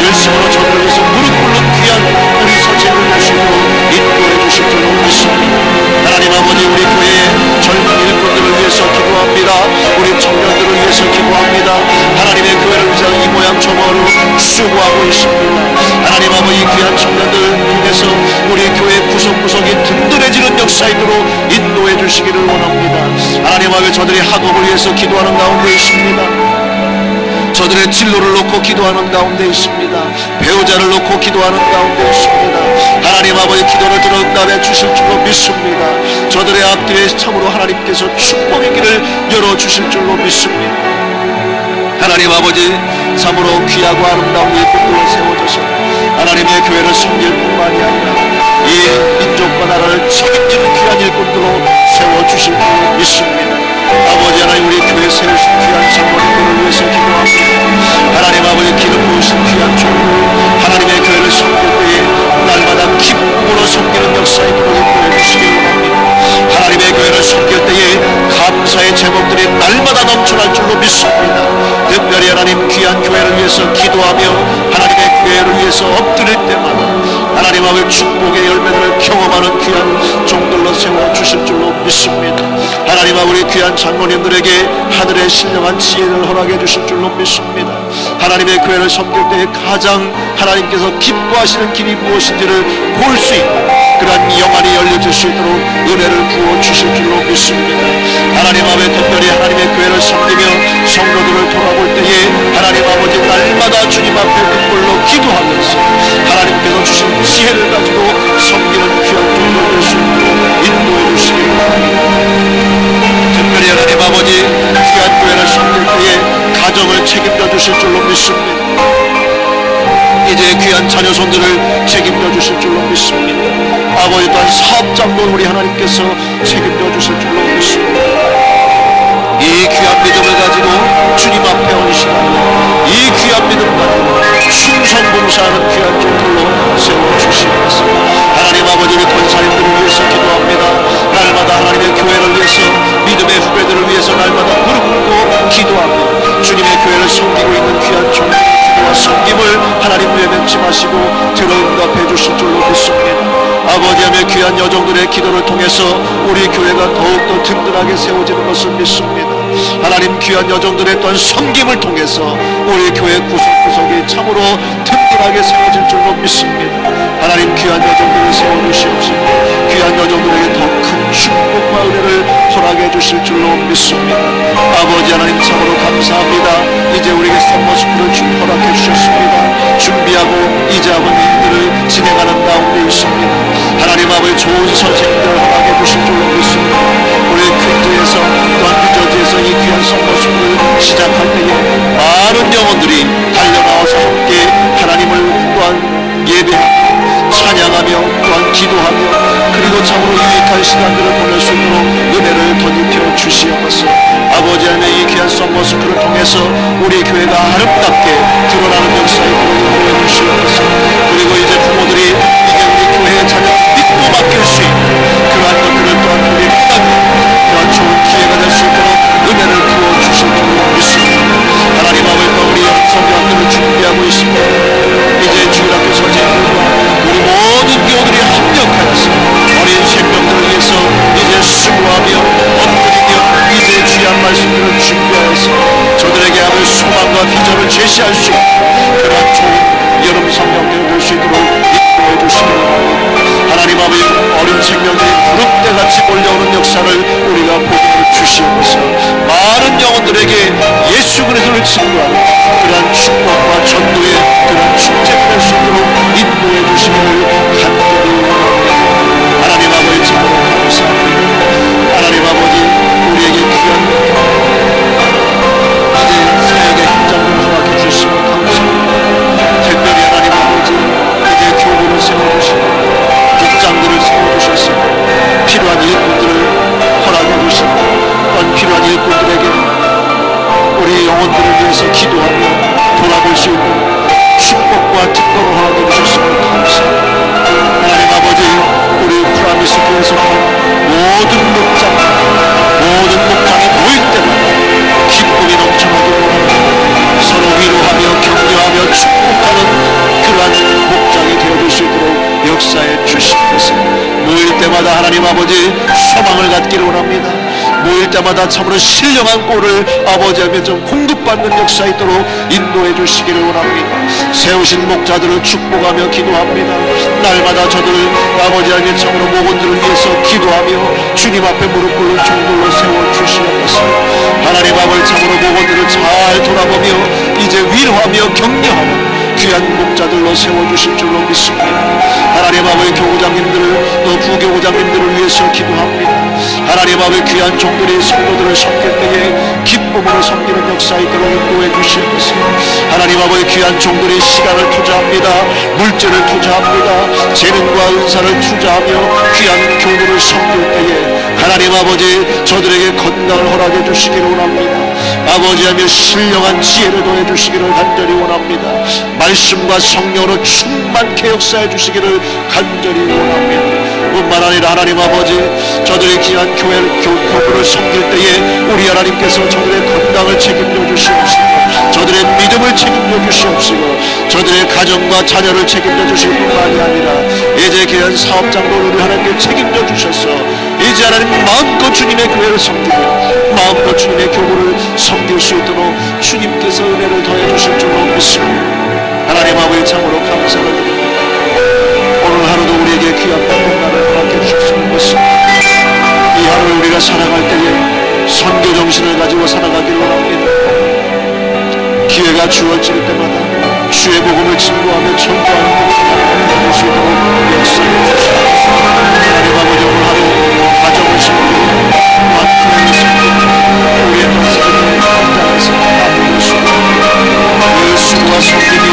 열심으로 저들을 위해서 무릎 꿇는 귀한 우리 선생님을 될 수 있도록 인도해 주실 줄로 믿습니다. 하나님 아버지 우리 교회의 젊은 일꾼들을 위해서 기도합니다. 우리 청년들을 위해서 기도합니다. 하나님의 교회를 위해서 이 모양 저 모양으로 수고하고 있습니다. 하나님 아버지 귀한 청년들 통해서 우리 교회 구석구석이 든든해지는 역사이도록 인도해 주시기를 원합니다. 하나님 아버지 저들이 학업을 위해서 기도하는 가운데 있습니다. 저들의 진로를 놓고 기도하는 가운데 있습니다. 배우자를 놓고 기도하는 가운데 있습니다. 하나님 아버지 기도를 들어 응답해 주실 줄로 믿습니다. 저들의 앞뒤에 참으로 하나님께서 축복의 길을 열어주실 줄로 믿습니다. 하나님 아버지 참으로 귀하고 아름다운 일꾼들로 세워져서 하나님의 교회를 섬길 뿐만이 아니라 이 민족과 나라를 책임지는 귀한 일꾼들로 세워주실 줄로 믿습니다. 아버지 하나님 우리 교회 세우신 귀한 장로님들을 위해서 기도합니다. 하나님 아버지 기름 부으신 귀한 종들 하나님의 교회를 섬길 때에 날마다 기쁨으로 섬기는 역사에 들어오게 보여주시기 원합니다. 하나님의 교회를 섬길 때에 감사의 제목들이 날마다 넘쳐날 줄로 믿습니다. 특별히 하나님 귀한 교회를 위해서 기도하며 하나님의 교회를 위해서 엎드릴 때마다 하나님 아버지 축복의 열매들을 경험하는 귀한 종들로 세워주실 줄로 믿습니다. 하나님 아버지 귀한 장로님들에게 하늘의 신령한 지혜를 허락해 주실 줄로 믿습니다. 하나님의 교회를 섬길 때 가장 하나님께서 기뻐하시는 길이 무엇인지를 볼 수 있는 그러한 영안이 열려질 수 있도록 은혜를 부어주실 줄로 믿습니다. 하나님 아버지 특별히 하나님의 교회를 섬기며 성도들을 돌아볼 때에 하나님 아버지 날마다 주님 앞에 눈물로 기도하면서 하나님께서 주신 지혜를 가지고 섬기는 귀한 종들 될 수 있도록 인도해 주시기 바랍니다. 특별히 하나님 아버지 귀한 교회를 섬길 때에 가정을 책임져 주실 줄로 믿습니다. 이제 귀한 자녀손들을 책임져 주실 줄로 믿습니다. 아버지 또한 사업장도 우리 하나님께서 책임져 주실 줄로 믿습니다. 이 귀한 믿음을 가지고 주님 앞에 헌신하며 이 귀한 믿음 가지고 충성봉사하는 귀한 종들로 세워주시옵소서. 하나님 아버지 우리 권사님들을 위해서 기도합니다. 날마다 하나님의 교회를 위해서 믿음의 후배들을 위해서 날마다 무릎 꿇고 기도하며 주님의 교회를 섬기고 있는 귀한 종들 기도와 섬김을 하나님 외면치 마시고 들어 응답해 주실 줄로 믿습니다. 아버지의 귀한 여종들의 기도를 통해서 우리 교회가 더욱더 든든하게 세워지는 것을 믿습니다. 하나님 귀한 여종들의 또한 섬김을 통해서 우리 교회 구석구석이 참으로 든든하게 세워질 줄로 믿습니다. 하나님 귀한 여종들을 세워주시옵시고 귀한 여종들에게 더 큰 축복과 은혜를 허락해 주실 줄로 믿습니다. 아버지 하나님 참으로 감사합니다. 이제 우리에게 선머스쿨을 허락해 주셨습니다. 준비하고 이제 아버지 일들을 진행하는 가운데 있습니다. 하나님 아버지 좋은 선생님들을 허락해 주실 줄로 믿습니다. 우리 퀸즈에서 또한 뉴저지에서 이 귀한 선머스쿨을 시작할 때에 많은 영혼들이 달려나와서 함께 하나님을 또한 예배하고 찬양하며 또한 기도하며 그리고 참으로 유익한 시간들을 보낼 수 있도록 은혜를 덧입혀 주시옵소서. 아버지 하나님의 이 귀한 선머스쿨을 통해서 우리 교회가 아름답게 드러나는 역사에 보여 주시옵소서. 그리고 이제 부모들이 이제 우리 교회의 자녀 믿고 맡길 수 있는 그러한 것들을 또한 우리 그런 좋은 기회가 될 수 있도록 은혜를 부어 주실 줄로 믿습니다. 하나님 아버지와 우리 성교학교를 준비하고 있습니다. 이제 주일학교 선생님들과 우리 모든 교우들이 합력하여서 어린 생명들을 위해서 이제 수고하며 엎드리며 이제 귀한 말씀들을 준비하여서 저들에게 아버지 소망과 비전을 제시할 수 있는 그런 좋은 여름 성경들을 볼 수 있도록 인도해 주시기 바랍니다. 하나님 아버지 어린 생명들이 구름대같이 몰려오는 역사를 우리가 보게 주시옵소서. 많은 영혼들에게 예수 그리스도를 증거하는 그러한 축복과 전도의 그런 축제가 될 수 있도록 인도해 주시기를 간절히 원합니다. 하나님 아버지 참으로 감사합니다. 하나님 아버지 우리에게 귀한 이제 사역의 현장을 허락해 주시면 감사합니다. 특별히 하나님 아버지 이제 교구를 세워주시고 직장들을 세워주셔서 필요한 일꾼들을 허락해 주시고 또한 필요한 일꾼들에게 우리 영혼들을 위해서 기도하며 돌아볼 수 있는 축복과 특권을 허락해 주셨으면 감사합니다. 하나님 아버지 우리 프라미스 교회에 속한 모든 목장이 모일 때마다 기쁨이 넘쳐나게 원합니다. 서로 위로하며 격려하며 축복하는 그러한 목장이 되어줄 수 있도록 역사해 주시옵소서. 모일 때마다 하나님 아버지 소망을 갖기를 원합니다. 모일 때마다 참으로 신령한 꼴을 아버지 하며 좀 공급받는 역사 있도록 인도해 주시기를 원합니다. 세우신 목자들을 축복하며 기도합니다. 날마다 저들 아버지 하며 참으로 목원들을 위해서 기도하며 주님 앞에 무릎 꿇는 종들로 세워주시옵소서. 하나님 아버지 참으로 목원들을 잘 돌아보며 이제 위로하며 격려하는 귀한 목자들로 세워주실 줄로 믿습니다. 하나님 아버지 교구장님들을 또 부교구장님들을 위해서 기도합니다. 하나님 아버지 귀한 종들이 성도들을 섬길 때에 기쁨으로 섬기는 역사 있도록 인도해 주시옵소서. 하나님 아버지 귀한 종들이 시간을 투자합니다. 물질을 투자합니다. 재능과 은사를 투자하며 귀한 교구를 섬길 때에 하나님 아버지 저들에게 건강을 허락해 주시기를 원합니다. 아버지하며 신령한 지혜를 더해 주시기를 간절히 원합니다. 말씀과 성령으로 충만케 역사해 주시기를 간절히 원합니다. 뿐만 아니라 하나님 아버지 저들의 귀한 교회를 섬길 때에 우리 하나님께서 저들의 건강을 책임져 주시옵시고 저들의 믿음을 책임져 주시옵시고 저들의 가정과 자녀를 책임져 주실 뿐만이 아니라 이제 귀한 사업장도 우리 하나님께 책임져 주셔서 이제 하나님 마음껏 주님의 교회를 섬기며 마음껏 주님의 교구를 섬길 수 있도록 주님께서 은혜를 더해 주실 줄로 믿습니다. 하나님 아버지 참으로 감사를 드립니다. 오늘 하루도 우리에게 귀한 날을 허락해 주셨습니다. 이 하루를 우리가 살아갈 때에 선교 정신을 가지고 살아가길 원합니다. 기회가 주어질 때마다 주의 복음을 증거하며 전도하는 수 있도록 역사해 주시옵소서. 하나님 아버지 오늘 하루 가정을 섬기고 만큼을 섬기고 우리의 동생을 현장에서 아픔을 수고하고 그 수고와 섬김이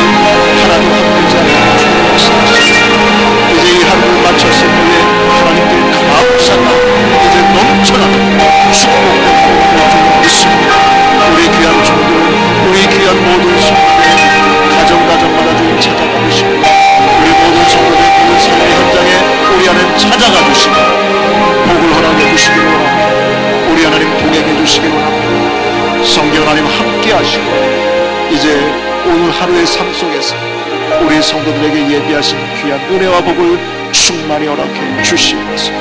하나도 흔들지 않게 주옵소서. 이제 이 하루를 마쳤을 때에 하나님께 감사가 이제 넘쳐나는 축복과 복을 믿습니다. 우리 귀한 종들 우리 귀한 모든 성도들 가정마다 주님 찾아가 주시고 우리 모든 성도들 모든 삶의 현장에 우리 하나님 찾아가 주시고 복을 허락해 주시기를 원합니다. 우리 하나님 동행해 주시기를 원합니다. 성경 하나님 함께 하시고 이제 오늘 하루의 삶 속에서 우리 성도들에게 예비하신 귀한 은혜와 복을 충만히 허락해 주시옵소서.